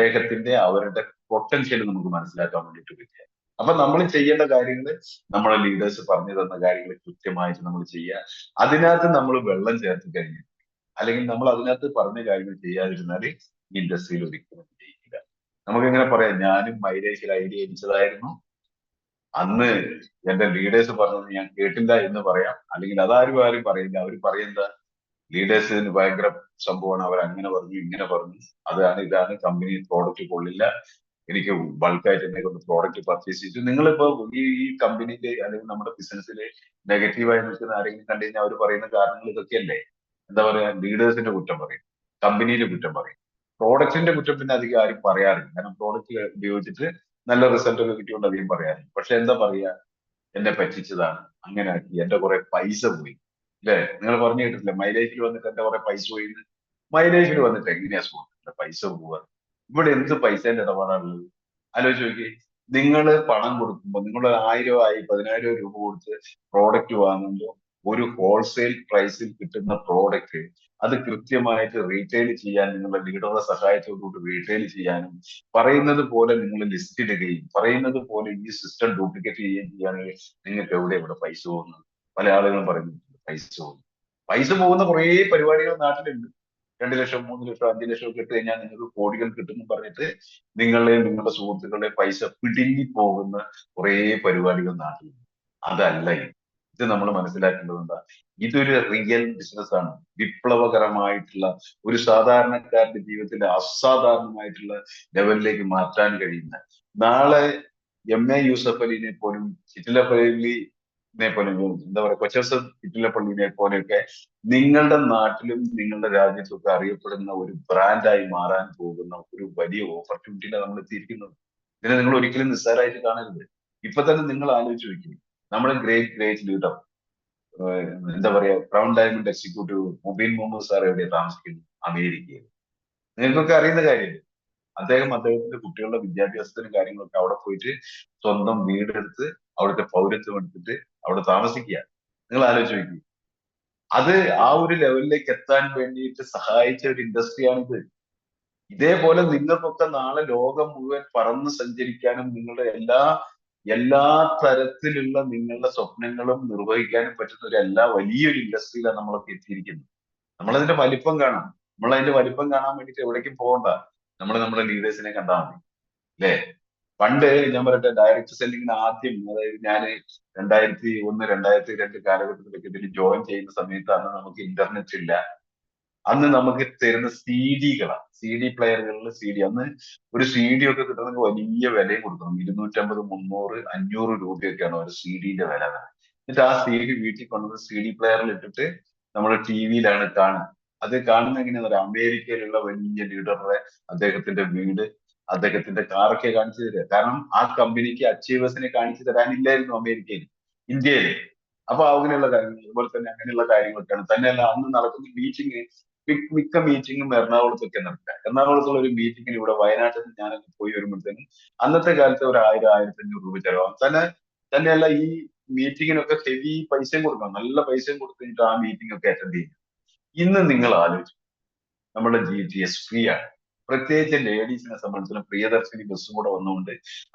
അവരുടെ പൊട്ടൻഷ്യൽ നമുക്ക് മനസ്സിലാക്കാൻ വേണ്ടിയിട്ട് പറ്റുക. അപ്പൊ നമ്മൾ ചെയ്യേണ്ട കാര്യങ്ങൾ, നമ്മളെ ലീഡേഴ്സ് പറഞ്ഞു തന്ന കാര്യങ്ങൾ കൃത്യമായിട്ട് നമ്മൾ ചെയ്യുക. അതിനകത്ത് നമ്മൾ വെള്ളം ചേർത്ത് കഴിഞ്ഞു, അല്ലെങ്കിൽ നമ്മൾ അതിനകത്ത് പറഞ്ഞ കാര്യങ്ങൾ ചെയ്യാതിരുന്നാൽ ഈ ഇൻഡസ്ട്രിയിൽ ഒരിക്കലും വിജയിക്കില്ല. നമുക്കിങ്ങനെ പറയാം, ഞാനും മൈലേജിൽ ഐഡിയ അടിച്ചതായിരുന്നു, അന്ന് എന്റെ ലീഡേഴ്സ് പറഞ്ഞത് ഞാൻ കേട്ടില്ല എന്ന് പറയാം. അല്ലെങ്കിൽ ആരും പറയില്ല. അവർ പറയുന്ന ലീഡേഴ്സിന് ഭയങ്കര സംഭവമാണ്, അവർ അങ്ങനെ പറഞ്ഞു ഇങ്ങനെ പറഞ്ഞു, അതാണ് ഇതാണ്, കമ്പനി പ്രോഡക്റ്റ് കൊള്ളില്ല, എനിക്ക് ബൾക്കായിട്ട് എന്നെ കൊണ്ട് പ്രോഡക്റ്റ് പർച്ചേസ് ചെയ്തു. നിങ്ങളിപ്പോ ഈ കമ്പനിയിലെ അല്ലെങ്കിൽ നമ്മുടെ ബിസിനസ്സിലെ നെഗറ്റീവായി നിൽക്കുന്ന ആരെങ്കിലും കണ്ടു കഴിഞ്ഞാൽ അവർ പറയുന്ന കാരണങ്ങൾ ഇതൊക്കെയല്ലേ? എന്താ പറയാ, ലീഡേഴ്സിന്റെ കുറ്റം പറയും, കമ്പനിയുടെ കുറ്റം പറയും, പ്രോഡക്റ്റിന്റെ കുറ്റം പിന്നെ അധികം ആരും പറയാറില്ല. കാരണം പ്രോഡക്റ്റ് ഉപയോഗിച്ചിട്ട് നല്ല റിസൾട്ട് ഒക്കെ കിട്ടിയോണ്ട് അധികം പറയാറില്ല. പക്ഷെ എന്താ പറയാ, എന്നെ പറ്റിച്ചതാണ്, അങ്ങനെ ആക്കി, എന്റെ കുറെ പൈസ പോയി. അല്ലെ, നിങ്ങൾ പറഞ്ഞു കേട്ടിട്ടില്ലേ, മൈലേജിൽ വന്നിട്ട് എന്റെ കുറെ പൈസ പോയി. മൈലേജിൽ വന്നിട്ട് എങ്ങനെയാ സുഹൃത്തിന്റെ പൈസ പോവുക? ഇവിടെ എന്ത് പൈസേന്റെ ഇടപാടാണുള്ളത്? ആലോചിച്ച് നോക്കി. നിങ്ങൾ പണം കൊടുക്കുമ്പോൾ, നിങ്ങൾ 1000 10,000 രൂപ കൊടുത്ത് പ്രോഡക്റ്റ് വാങ്ങുമ്പോൾ, ഒരു ഹോൾസെയിൽ പ്രൈസിൽ കിട്ടുന്ന പ്രോഡക്റ്റ് അത് കൃത്യമായിട്ട് റീറ്റെയിൽ ചെയ്യാൻ, നിങ്ങളുടെ ലീഡറുടെ സഹായത്തോടുകൂടി റീറ്റെയിൽ ചെയ്യാനും, പറയുന്നത് പോലെ നിങ്ങൾ ലിസ്റ്റ് ഇടുകയും പറയുന്നത് പോലെ ഈ സിസ്റ്റം ഡ്യൂപ്ലിക്കേറ്റ് ചെയ്യുകയും ചെയ്യുകയാണെങ്കിൽ നിങ്ങൾക്ക് ഇവിടെ പൈസ പോകുന്നത്? പല ആളുകളും പറയുന്നു പൈസ പോകുന്നു. പൈസ പോകുന്ന കുറേ പരിപാടികൾ നാട്ടിലുണ്ട്. 2 ലക്ഷം 3 ലക്ഷം 5 ലക്ഷം ഒക്കെ ഇട്ട് കഴിഞ്ഞാൽ നിങ്ങൾക്ക് കോടികൾ കിട്ടുമെന്ന് പറഞ്ഞിട്ട് നിങ്ങളുടെയും നിങ്ങളുടെ സുഹൃത്തുക്കളുടെയും പൈസ പിടുങ്ങി പോകുന്ന കുറേ പരിപാടികൾ നാട്ടിലുണ്ട്. അതല്ല ഇത്. ഇത് നമ്മൾ മനസ്സിലാക്കേണ്ടത് എന്താ, ഇതൊരു റിയൽ ബിസിനസ് ആണ്. വിപ്ലവകരമായിട്ടുള്ള, ഒരു സാധാരണക്കാരന്റെ ജീവിതത്തിലെ അസാധാരണമായിട്ടുള്ള ലെവലിലേക്ക് മാറ്റാൻ കഴിയുന്ന, നാളെ MA യൂസഫ് അലിനെ പോലും, ചിറ്റിലപ്പള്ളിനെ പോലും, എന്താ പറയുക, കൊച്ചൗസഫ് ചിറ്റിലപ്പള്ളിനെ പോലെയൊക്കെ നിങ്ങളുടെ നാട്ടിലും നിങ്ങളുടെ രാജ്യത്തൊക്കെ അറിയപ്പെടുന്ന ഒരു ബ്രാൻഡായി മാറാൻ പോകുന്ന ഒരു വലിയ ഓപ്പർച്യൂണിറ്റിയിലാണ് നമ്മൾ എത്തിയിരിക്കുന്നത്. ഇതിനെ നിങ്ങൾ ഒരിക്കലും നിസ്സാരമായിട്ട് കാണരുത്. ഇപ്പൊ തന്നെ നിങ്ങൾ ആലോചിച്ച് നോക്കി, നമ്മുടെ ഗ്രേറ്റ് ഗ്രേറ്റ് ലീഡർ, എന്താ പറയാ, crown diamond executive Mubeen Muhammad sir എവിടെയാണ് താമസിക്കുന്നത്? അമേരിക്കയിൽ. നിങ്ങൾക്കൊക്കെ അറിയുന്ന കാര്യമല്ലേ? അദ്ദേഹത്തിന്റെ കുട്ടികളുടെ വിദ്യാഭ്യാസത്തിനും കാര്യങ്ങളൊക്കെ അവിടെ പോയിട്ട് സ്വന്തം വീടെടുത്ത് അവിടുത്തെ പൗരത്വം എടുത്തിട്ട് അവിടെ താമസിക്കുക. നിങ്ങൾ ആലോചിച്ച് നോക്കി. അത് ആ ഒരു ലെവലിലേക്ക് എത്താൻ വേണ്ടിയിട്ട് സഹായിച്ച ഒരു ഇൻഡസ്ട്രിയാണിത്. ഇതേപോലെ നിങ്ങൾക്കൊക്കെ നാളെ ലോകം മുഴുവൻ പറന്ന് സഞ്ചരിക്കാനും, നിങ്ങളുടെ എല്ലാ തരത്തിലുള്ള നിങ്ങളുടെ സ്വപ്നങ്ങളും നിർവഹിക്കാനും പറ്റുന്ന വലിയൊരു ഇൻഡസ്ട്രിയിലാണ് നമ്മളൊക്കെ എത്തിയിരിക്കുന്നത്. നമ്മളതിന്റെ വലിപ്പം കാണാം. നമ്മൾ അതിന്റെ വലിപ്പം കാണാൻ വേണ്ടിയിട്ട് എവിടേക്കും പോകണ്ട. നമ്മൾ നമ്മുടെ ലീഡേഴ്സിനെ കണ്ടാൽ മതി. അല്ലേ? പണ്ട് ഞാൻ പറയട്ടെ, ഡയറക്ട് സെല്ലിങ്ങിന് ആദ്യം, അതായത് ഞാൻ 2001 2002 കാലഘട്ടത്തിലൊക്കെ ഇതിൽ ജോയിൻ ചെയ്യുന്ന സമയത്ത്, അന്ന് നമുക്ക് ഇന്റർനെറ്റ് ഇല്ല. അന്ന് നമുക്ക് തരുന്ന CD-കളാണ്, CD പ്ലെയറുകളിൽ CD. അന്ന് ഒരു CD ഒക്കെ കിട്ടണമെങ്കിൽ വലിയ വിലയും കൊടുക്കണം. 250 300 500 രൂപയൊക്കെയാണ് ഒരു CD-ന്റെ വില. എന്നിട്ട് ആ CD വീട്ടിൽ കൊണ്ടുവന്ന് CD പ്ലെയറിൽ ഇട്ടിട്ട് നമ്മൾ TV-യിലാണ് കാണുക. അത് കാണുന്ന എങ്ങനെയാണെന്ന് പറയാം, അമേരിക്കയിലുള്ള വലിയ ലീഡറുടെ അദ്ദേഹത്തിന്റെ വീട്, അദ്ദേഹത്തിന്റെ കാറൊക്കെ കാണിച്ചു തരിക. കാരണം ആ കമ്പനിക്ക് അച്ചീവേഴ്സിനെ കാണിച്ചു തരാനില്ലായിരുന്നു അമേരിക്കയിൽ, ഇന്ത്യയിൽ. അപ്പൊ അങ്ങനെയുള്ള കാര്യങ്ങൾ, അതുപോലെ തന്നെ അങ്ങനെയുള്ള കാര്യങ്ങളൊക്കെയാണ്. തന്നെയല്ല, അന്ന് നടക്കുന്ന മീറ്റിംഗ്, മിക്ക മീറ്റിംഗും എറണാകുളത്തൊക്കെ നടക്കുക. എറണാകുളത്തുള്ള ഒരു മീറ്റിംഗിന് ഇവിടെ വയനാട്ടിൽ നിന്ന് ഞാനൊക്കെ പോയി വരുമ്പോഴത്തേനും അന്നത്തെ കാലത്ത് ഒരു 1000 1500 രൂപ ചെലവാകും. തന്നെയല്ല, ഈ മീറ്റിങ്ങിനൊക്കെ ഹെവി പൈസയും കൊടുക്കണം, നല്ല പൈസയും കൊടുത്തിട്ട് ആ മീറ്റിംഗ് ഒക്കെ അറ്റൻഡ് ചെയ്യും. ഇന്ന് നിങ്ങൾ ആലോചിച്ചു, നമ്മുടെ GTS ഫ്രീ ആണ്. പ്രത്യേകിച്ച് ലേഡീസിനെ സംബന്ധിച്ചിടത്തോളം പ്രിയദർശിനി ബസ്സും കൂടെ വന്നുകൊണ്ട്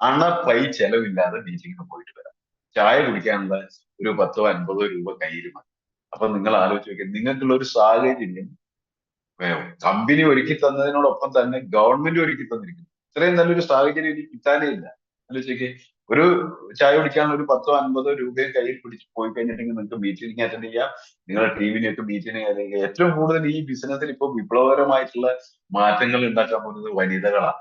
അണപ്പൈ ചെലവില്ലാതെ മീറ്റിങ്ങിന് പോയിട്ട് വരാം. ചായ കുടിക്കാനുള്ള ഒരു 10 50 രൂപ കയ്യിൽ മതി. അപ്പൊ നിങ്ങൾ ആലോചിച്ച് നോക്കിയാൽ, നിങ്ങൾക്കുള്ള ഒരു സാഹചര്യം കമ്പനി ഒരുക്കി തന്നതിനോടൊപ്പം തന്നെ ഗവൺമെന്റ് ഒരുക്കി തന്നിരിക്കുന്നു. ഇത്രയും നല്ലൊരു സാഹചര്യം എനിക്ക് കിട്ടാനേ ഇല്ല. ആലോചിച്ച് നോക്കിയേ. ഒരു ചായ കുടിക്കാൻ ഒരു 10 50 രൂപയും കയ്യിൽ പിടിച്ച് പോയി കഴിഞ്ഞിട്ടുണ്ടെങ്കിൽ നിങ്ങൾക്ക് മീറ്റിംഗ് അറ്റൻഡ് ചെയ്യാം, നിങ്ങളുടെ ടീമിനെയൊക്കെ മീറ്റിംഗ് അല്ലെങ്കിൽ ഏറ്റവും കൂടുതൽ ഈ ബിസിനസ്സിൽ ഇപ്പോൾ വിപ്ലവകരമായിട്ടുള്ള മാറ്റങ്ങൾ ഉണ്ടാക്കാൻ പോകുന്നത് വനിതകളാണ്,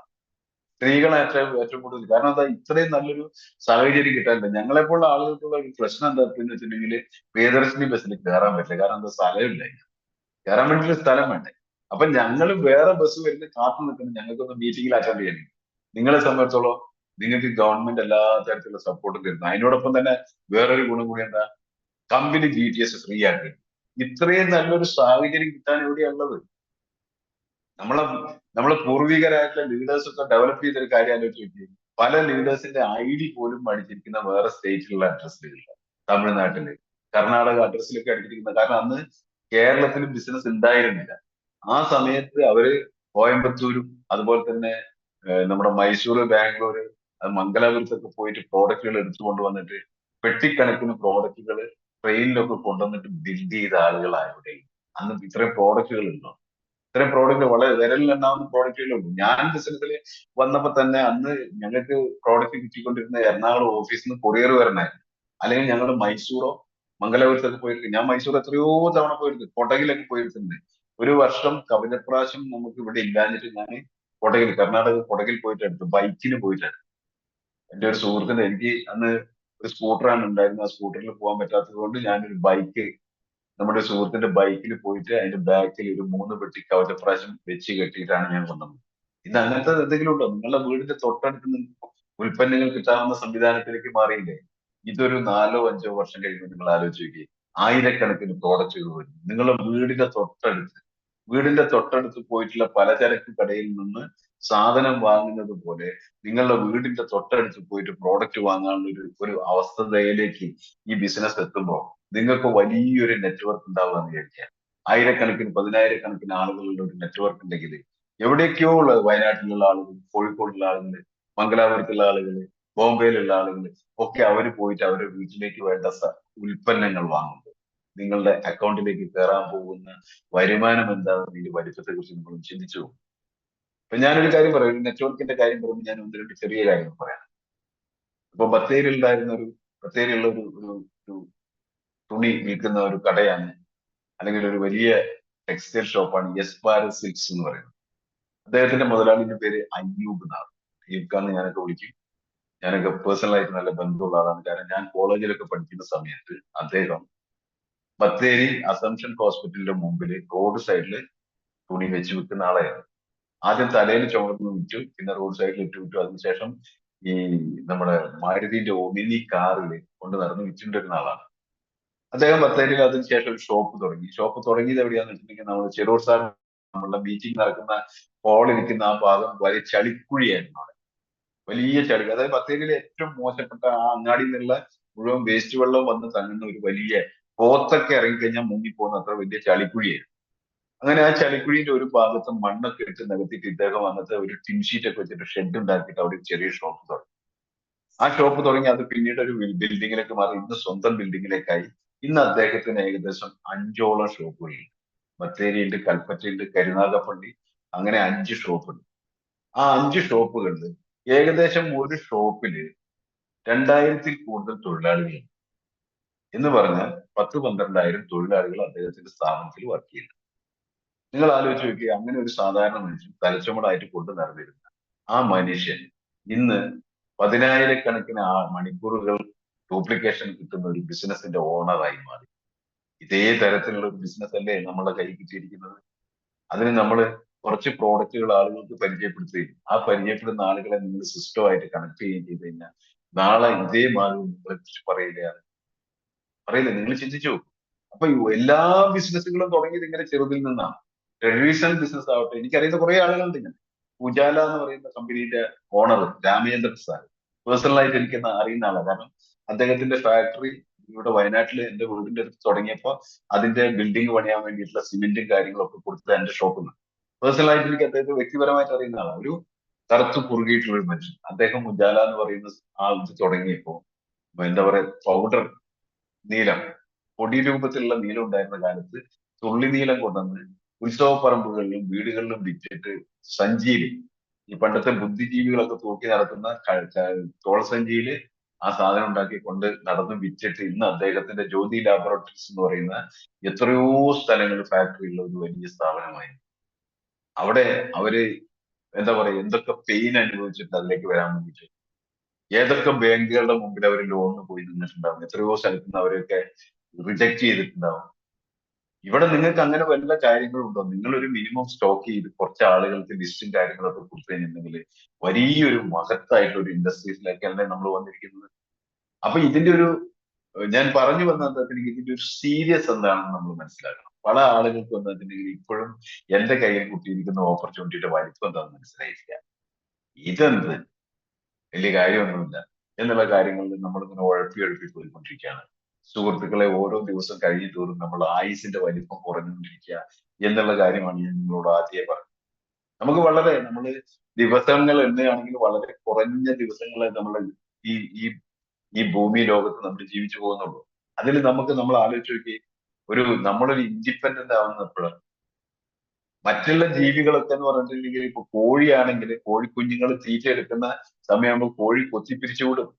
സ്ത്രീകളാണ് ഏറ്റവും കൂടുതൽ. കാരണം എന്താ, ഇത്രയും നല്ലൊരു സാഹചര്യം കിട്ടാനില്ല. ഞങ്ങളെപ്പോലുള്ള ആളുകൾക്കുള്ള ഒരു പ്രശ്നം എന്താന്ന് വെച്ചിട്ടുണ്ടെങ്കിൽ പ്രിയദർശിനി ബസ്സിൽ കയറാൻ പറ്റില്ല. കാരണം എന്താ, സ്ഥലമില്ല, കയറാൻ വേണ്ടിയിട്ട് സ്ഥലം വേണ്ടേ. അപ്പൊ ഞങ്ങൾ വേറെ ബസ് വരുന്ന കാത്തു നിൽക്കണം ഞങ്ങൾക്കൊന്ന് മീറ്റിംഗിൽ അറ്റൻഡ് ചെയ്യണം. നിങ്ങളെ സംബന്ധിച്ചോളം നിങ്ങൾക്ക് ഗവൺമെന്റ് എല്ലാ തരത്തിലുള്ള സപ്പോർട്ടും തരുന്നു. അതിനോടൊപ്പം തന്നെ വേറൊരു ഗുണം കൂടി എന്താ, കമ്പനി GTS ഫ്രീ ആക്കി. ഇത്രയും നല്ലൊരു സാഹചര്യം കിട്ടാൻ എവിടെയുള്ളത്? നമ്മളെ നമ്മളെ പൂർവികരായിട്ടുള്ള ലീഡേഴ്സ് ഒക്കെ ഡെവലപ്പ് ചെയ്തൊരു കാര്യം ആലോചിച്ച് നോക്കി. പല ലീഡേഴ്സിന്റെ ID പോലും അടിച്ചിരിക്കുന്ന വേറെ സ്റ്റേറ്റിലുള്ള അഡ്രസ്സിലുള്ള, തമിഴ്നാട്ടില്, കർണാടക അഡ്രസ്സിലൊക്കെ അടിച്ചിരിക്കുന്ന. കാരണം അന്ന് കേരളത്തിൽ ബിസിനസ് ഉണ്ടായിരുന്നില്ല. ആ സമയത്ത് അവര് കോയമ്പത്തൂരും അതുപോലെ തന്നെ നമ്മുടെ മൈസൂർ, ബാംഗ്ലൂർ, മംഗലാപുരത്തൊക്കെ പോയിട്ട് പ്രോഡക്റ്റുകൾ എടുത്തു കൊണ്ടുവന്നിട്ട് പെട്ടിക്കണക്കിന് പ്രോഡക്റ്റുകൾ ട്രെയിനിലൊക്കെ കൊണ്ടുവന്നിട്ട് ബിൽഡ് ചെയ്ത ആളുകളാണ്. അന്ന് ഇത്രയും പ്രോഡക്റ്റുകൾ ഉണ്ടോ? ഇത്തരം പ്രോഡക്റ്റ് വളരെ വിരലിലെണ്ണാവുന്ന പ്രോഡക്റ്റുകളേ ഉള്ളൂ. ഞാൻ ബിസിനസ്സിൽ വന്നപ്പോ തന്നെ അന്ന് ഞങ്ങൾക്ക് പ്രോഡക്റ്റ് കിട്ടിക്കൊണ്ടിരുന്ന എറണാകുളം ഓഫീസിൽ നിന്ന് കൊറിയർ വരണായിരുന്നു. അല്ലെങ്കിൽ ഞങ്ങൾ മൈസൂറോ മംഗലാപുരത്തൊക്കെ പോയിട്ട്, ഞാൻ മൈസൂർ എത്രയോ തവണ പോയിരുന്നു, കൊടകിലൊക്കെ പോയിട്ടുണ്ട്. ഒരു വർഷം കവിഞ്ഞപ്രാവശ്യം നമുക്ക് ഇവിടെ ഇല്ലാഞ്ഞിട്ട് ഞാൻ കൊടകിൽ, കർണാടക കൊടകിൽ പോയിട്ട് എടുത്തു, ബൈക്കിന് പോയിട്ടാണ്. എന്റെ ഒരു സുഹൃത്തിന്റെ, എനിക്ക് അന്ന് ഒരു സ്കൂട്ടറാണ് ഉണ്ടായിരുന്നത്, ആ സ്കൂട്ടറിൽ പോകാൻ പറ്റാത്തത് കൊണ്ട് ഞാനൊരു ബൈക്ക്, നമ്മുടെ സുഹൃത്തിന്റെ ബൈക്കിൽ പോയിട്ട് അതിന്റെ ബാക്കിൽ ഒരു 3 പെട്ടി കവചപ്രാശം വെച്ച് കെട്ടിയിട്ടാണ് ഞാൻ കൊണ്ടുവന്നത്. ഇന്ന് അങ്ങനത്തെ എന്തെങ്കിലും ഉണ്ടോ? നിങ്ങളുടെ വീടിന്റെ തൊട്ടടുത്ത് നിങ്ങൾക്ക് ഉൽപ്പന്നങ്ങൾ കിട്ടാവുന്ന സംവിധാനത്തിലേക്ക് മാറിയില്ലേ? ഇതൊരു 4 5 വർഷം കഴിയുമ്പോൾ നിങ്ങൾ ആലോചിച്ച് നോക്കി, ആയിരക്കണക്കിന് പ്രോഡക്റ്റുകൾ വരും നിങ്ങളുടെ വീടിന്റെ തൊട്ടടുത്ത് പോയിട്ടുള്ള പലചരക്ക് കടയിൽ നിന്ന് സാധനം വാങ്ങുന്നത് പോലെ നിങ്ങളുടെ വീടിന്റെ തൊട്ടടുത്ത് പോയിട്ട് പ്രോഡക്റ്റ് വാങ്ങാനുള്ള ഒരു അവസ്ഥയിലേക്ക് ഈ ബിസിനസ് എത്തുമ്പോൾ നിങ്ങൾക്ക് വലിയൊരു നെറ്റ്വർക്ക് ഉണ്ടാവുക എന്ന് വിചാരിക്കുക. ആയിരക്കണക്കിന് 10,000 കണക്കിന് ആളുകളുടെ ഒരു നെറ്റ്വർക്ക് ഉണ്ടെങ്കിൽ എവിടേക്കോ ഉള്ള, വയനാട്ടിലുള്ള ആളുകൾ, കോഴിക്കോടുള്ള ആളുകൾ, മംഗലാപുരത്തുള്ള ആളുകൾ, ബോംബെയിലുള്ള ആളുകൾ ഒക്കെ അവര് പോയിട്ട് അവരുടെ വീട്ടിലേക്ക് വേണ്ട ഉൽപ്പന്നങ്ങൾ വാങ്ങുമ്പോൾ നിങ്ങളുടെ അക്കൗണ്ടിലേക്ക് കയറാൻ പോകുന്ന വരുമാനം എന്താണെന്ന്, ഈ വലിപ്പത്തെ കുറിച്ച് നിങ്ങൾ ചിന്തിച്ചു പോകും. ഇപ്പൊ ഞാനൊരു കാര്യം പറയാം, ഒരു നെറ്റ്വർക്കിന്റെ കാര്യം പറയുമ്പോൾ ഞാൻ ഒന്ന് രണ്ട് ചെറിയ കാര്യങ്ങൾ പറയാം. ഇപ്പൊ ബത്തേരിയുള്ള ഒരു തുണി വിൽക്കുന്ന ഒരു കടയാണ്, അല്ലെങ്കിൽ ഒരു വലിയ ടെക്സ്റ്റൈൽ ഷോപ്പാണ് യസ്പാർ സിൽക്സ് എന്ന് പറയുന്നത്. അദ്ദേഹത്തിന്റെ മുതലാളിന്റെ പേര് അയ്യൂബ് എന്നാണ്. അയ്യൂബ്ഖാന്ന് ഞാനൊക്കെ വിളിക്കും. ഞാനൊക്കെ പേഴ്സണലായിട്ട് നല്ല ബന്ധമുള്ള ആളാണ്. കാരണം ഞാൻ കോളേജിലൊക്കെ പഠിക്കുന്ന സമയത്ത് അദ്ദേഹം ബത്തേരി അസംഷൻ ഹോസ്പിറ്റലിന്റെ മുമ്പിൽ റോഡ് സൈഡിൽ തുണി വെച്ച് വിൽക്കുന്ന ആളായിരുന്നു. ആദ്യം തലയിൽ ചുമന്ന് വിറ്റു, പിന്നെ റോഡ് സൈഡിൽ ഇട്ട് വിറ്റു. അതിനുശേഷം ഈ നമ്മുടെ മാരുതിന്റെ ഒമിനി കാറിൽ കൊണ്ട് നടന്ന് വിറ്റുകൊണ്ടിരുന്ന ആളാണ് അദ്ദേഹം. ബത്തേരിയിൽ അതിനുശേഷം ഒരു ഷോപ്പ് തുടങ്ങിയത് എവിടെയാന്ന് വെച്ചിട്ടുണ്ടെങ്കിൽ, നമ്മൾ ചെറൂർ സാർ, നമ്മളുടെ മീറ്റിംഗ് നടക്കുന്ന ഹാൾ ഇരിക്കുന്ന ആ ഭാഗം വലിയ ചളിക്കുഴിയായിരുന്നു അവിടെ. വലിയ ചളി, അതായത് ബത്തേരിയിലെ ഏറ്റവും മോശപ്പെട്ട ആ അങ്ങാടിയിൽ നിന്നുള്ള മുഴുവൻ വേസ്റ്റ് വെള്ളം വന്ന് തങ്ങുന്ന ഒരു വലിയ, പോത്തൊക്കെ ഇറങ്ങിക്കഴിഞ്ഞാൽ മുങ്ങിപ്പോകുന്ന അത്ര വലിയ ചളിക്കുഴിയായിരുന്നു. അങ്ങനെ ആ ചളിക്കുഴിന്റെ ഒരു ഭാഗത്ത് മണ്ണൊക്കെ ഇട്ട് നികത്തിയിട്ട് ഇദ്ദേഹം അന്നത്തെ ഒരു ടിൻ ഷീറ്റ് ഒക്കെ വെച്ചിട്ട് ഷെഡ് ഉണ്ടാക്കിയിട്ട് അവിടെ ഒരു ചെറിയ ഷോപ്പ് തുടങ്ങി. ആ ഷോപ്പ് തുടങ്ങി അത് പിന്നീട് ഒരു ബിൽഡിങ്ങിലേക്ക് മാറി, ഇന്ന് സ്വന്തം ബിൽഡിങ്ങിലേക്കായി. ഇന്ന് അദ്ദേഹത്തിന് ഏകദേശം 5ഓളം ഷോപ്പുകളുണ്ട്. ബത്തേരിയുണ്ട്, കൽപ്പറ്റയുണ്ട്, കരുനാഗപ്പള്ളി, അങ്ങനെ 5 ഷോപ്പുണ്ട്. ആ 5 ഷോപ്പുകളിൽ ഏകദേശം ഒരു ഷോപ്പില് 2000-ൽ കൂടുതൽ തൊഴിലാളികളുണ്ട്. എന്ന് പറഞ്ഞാൽ 10 12 ആയിരം തൊഴിലാളികൾ അദ്ദേഹത്തിന്റെ സ്ഥാപനത്തിൽ വർക്ക് ചെയ്യുന്നു. നിങ്ങൾ ആലോചിച്ച് നോക്കിയാൽ, അങ്ങനെ ഒരു സാധാരണ മനുഷ്യൻ തലച്ചുമടായിട്ട് കൊണ്ട് നടന്നിരുന്ന ആ മനുഷ്യൻ ഇന്ന് 10,000-കണക്കിന് മണിക്കൂറുകൾ ഡ്യൂപ്ലിക്കേഷൻ കിട്ടുന്ന ഒരു ബിസിനസിന്റെ ഓണറായി മാറി. ഇതേ തരത്തിലുള്ള ഒരു ബിസിനസ് അല്ലേ നമ്മളെ കൈ കിട്ടിയിരിക്കുന്നത്? അതിന് നമ്മൾ കുറച്ച് പ്രോഡക്റ്റുകൾ ആളുകൾക്ക് പരിചയപ്പെടുത്തുകയും ആ പരിചയപ്പെടുന്ന ആളുകളെ നിങ്ങൾ സിസ്റ്റമായിട്ട് കണക്ട് ചെയ്യുകയും ചെയ്ത് കഴിഞ്ഞാൽ നാളെ ഇതേ മാർഗം നിങ്ങളെ കുറിച്ച് പറയില്ല. നിങ്ങൾ ചിന്തിച്ചു നോക്കൂ. അപ്പൊ എല്ലാ ബിസിനസ്സുകളും തുടങ്ങിയത് ഇങ്ങനെ ചെറുതിൽ നിന്നാണ്. ട്രഡീഷണൽ ബിസിനസ് ആവട്ടെ, എനിക്കറിയുന്ന കുറെ ആളുകളുണ്ട് ഇങ്ങനെ. ഉജാല എന്ന് പറയുന്ന കമ്പനിയുടെ ഓണർ രാമേന്ദ്ര പ്രസാദ്, പേഴ്സണലായിട്ട് എനിക്ക് അറിയുന്ന ആളാണ്. കാരണം അദ്ദേഹത്തിന്റെ ഫാക്ടറി ഇവിടെ വയനാട്ടിൽ എന്റെ വീടിന്റെ അടുത്ത് തുടങ്ങിയപ്പോ അതിന്റെ ബിൽഡിംഗ് പണിയാൻ വേണ്ടിയിട്ടുള്ള സിമെന്റും കാര്യങ്ങളൊക്കെ കൊടുത്തത് എന്റെ ഷോപ്പിൽ നിന്ന്. പേഴ്സണലായിട്ട് എനിക്ക് അദ്ദേഹത്തെ വ്യക്തിപരമായിട്ട് അറിയുന്ന ആളാണ്. ഒരു കറുത്ത് കുറുകിയിട്ടുള്ള ഒരു മനുഷ്യൻ. അദ്ദേഹം ഉജാല എന്ന് പറയുന്ന ആ ഇത് തുടങ്ങിയപ്പോ എന്താ പറയാ, പൗഡർ നീലം, പൊടി രൂപത്തിലുള്ള നീലം ഉണ്ടായിരുന്ന കാലത്ത് തുള്ളി നീലം കൊണ്ടുവന്ന് ഉത്സവ പറമ്പുകളിലും വീടുകളിലും വിറ്റിട്ട് സഞ്ചിയില്, ഈ പണ്ടത്തെ ബുദ്ധിജീവികളൊക്കെ തൂക്കി നടക്കുന്ന തോൾസഞ്ചിയില് ആ സാധനം ഉണ്ടാക്കി കൊണ്ട് നടന്ന് വിറ്റിട്ട് ഇന്ന് അദ്ദേഹത്തിന്റെ ജ്യോതി ലാബോറട്ടറീസ് എന്ന് പറയുന്ന എത്രയോ സ്ഥലങ്ങൾ ഫാക്ടറിയുള്ള ഒരു വലിയ സ്ഥാപനമായി. അവിടെ അവര് എന്താ പറയാ എന്തൊക്കെ പെയിൻ അനുഭവിച്ചിട്ട് അതിലേക്ക് വരാൻ വേണ്ടിയിട്ട് ഏതൊക്കെ ബാങ്കുകളുടെ മുമ്പിൽ അവർ ലോണിന് പോയി നിന്നിട്ടുണ്ടാവും, എത്രയോ സ്ഥലത്ത് നിന്ന് അവരെയൊക്കെ റിജക്ട് ചെയ്തിട്ടുണ്ടാവും. ഇവിടെ നിങ്ങൾക്ക് അങ്ങനെ വല്ല കാര്യങ്ങളുണ്ടോ? നിങ്ങളൊരു മിനിമം സ്റ്റോക്ക് ചെയ്ത് കുറച്ച് ആളുകൾക്ക് ലിസ്റ്റും കാര്യങ്ങളൊക്കെ കൊടുത്തു കഴിഞ്ഞിട്ടുണ്ടെങ്കിൽ വലിയൊരു മഹത്തായിട്ടുള്ള ഒരു ഇൻഡസ്ട്രീസിലേക്കല്ലേ നമ്മൾ വന്നിരിക്കുന്നത്. അപ്പൊ ഇതിന്റെ ഒരു ഞാൻ പറഞ്ഞു വന്ന എന്താണെന്നുണ്ടെങ്കിൽ ഇതിന്റെ ഒരു സീരിയസ് എന്താണെന്ന് നമ്മൾ മനസ്സിലാക്കണം. പല ആളുകൾക്ക് വന്നിട്ടുണ്ടെങ്കിൽ ഇപ്പോഴും എന്റെ കയ്യിൽ കുട്ടിയിരിക്കുന്ന ഓപ്പർച്യൂണിറ്റിയുടെ വലിപ്പം എന്താണെന്ന് മനസ്സിലായിട്ടില്ല. ഇതെന്ത് വലിയ കാര്യമൊന്നുമില്ല എന്നുള്ള കാര്യങ്ങളിൽ നമ്മളിങ്ങനെ ഉഴപ്പി പോയിക്കൊണ്ടിരിക്കുകയാണ്. സുഹൃത്തുക്കളെ, ഓരോ ദിവസം കഴിയും തോറും നമ്മൾ ആയുസിന്റെ വലിപ്പം കുറഞ്ഞുകൊണ്ടിരിക്കുക എന്നുള്ള കാര്യമാണ് ഞാൻ നിങ്ങളോട് ആദ്യമേ പറഞ്ഞത്. നമുക്ക് വളരെ ദിവസങ്ങൾ എണ്ണയാണെങ്കിൽ വളരെ കുറഞ്ഞ ദിവസങ്ങളെ നമ്മൾ ഈ ഈ ഈ ഭൂമി ലോകത്ത് നമ്മൾ ജീവിച്ചു പോകുന്നുള്ളൂ. അതിൽ നമ്മൾ ആലോചിച്ച് നോക്കി, നമ്മളൊരു ഇൻഡിപെൻഡന്റ് ആവുന്നപ്പോഴാണ് മറ്റുള്ള ജീവികളൊക്കെ എന്ന് പറഞ്ഞിട്ടുണ്ടെങ്കിൽ ഇപ്പൊ കോഴിയാണെങ്കിൽ കോഴിക്കുഞ്ഞുങ്ങൾ തീറ്റ എടുക്കുന്ന സമയമാകുമ്പോൾ കോഴി കൊത്തിപ്പിരിച്ചു വിടും.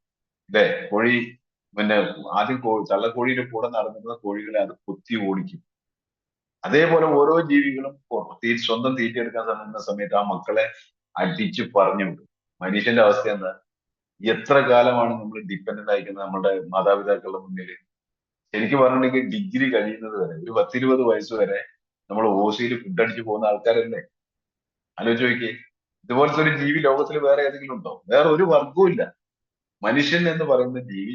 അല്ലെ? കോഴി പിന്നെ ആദ്യം തള്ളക്കോഴിയുടെ കൂടെ നടന്നിരുന്ന കോഴികളെ അത് കൊത്തി ഓടിക്കും. അതേപോലെ ഓരോ ജീവികളും സ്വന്തം തീറ്റ എടുക്കാൻ ശ്രമിക്കുന്ന സമയത്ത് ആ മക്കളെ അടിച്ചു പറഞ്ഞു വിടും. മനുഷ്യന്റെ അവസ്ഥ എന്താ? എത്ര കാലമാണ് നമ്മൾ ഡിപ്പെൻഡന്റ് ആയിരിക്കുന്നത് നമ്മുടെ മാതാപിതാക്കളുടെ മുന്നിൽ? ശരിക്കും പറഞ്ഞിട്ടുണ്ടെങ്കിൽ ഡിഗ്രി കഴിയുന്നത് വരെ ഒരു 10-20 വയസ്സ് വരെ നമ്മൾ ഓസിയിൽ ഫുഡ് അടിച്ചു പോകുന്ന ആൾക്കാരല്ലേ? ആലോചിച്ച് നോക്കിയേ. ഇതുപോലത്തെ ഒരു ജീവി ലോകത്തിൽ വേറെ ഏതെങ്കിലും ഉണ്ടോ? വേറെ ഒരു വർഗവും ഇല്ല. മനുഷ്യൻ എന്ന് പറയുന്ന ജീവി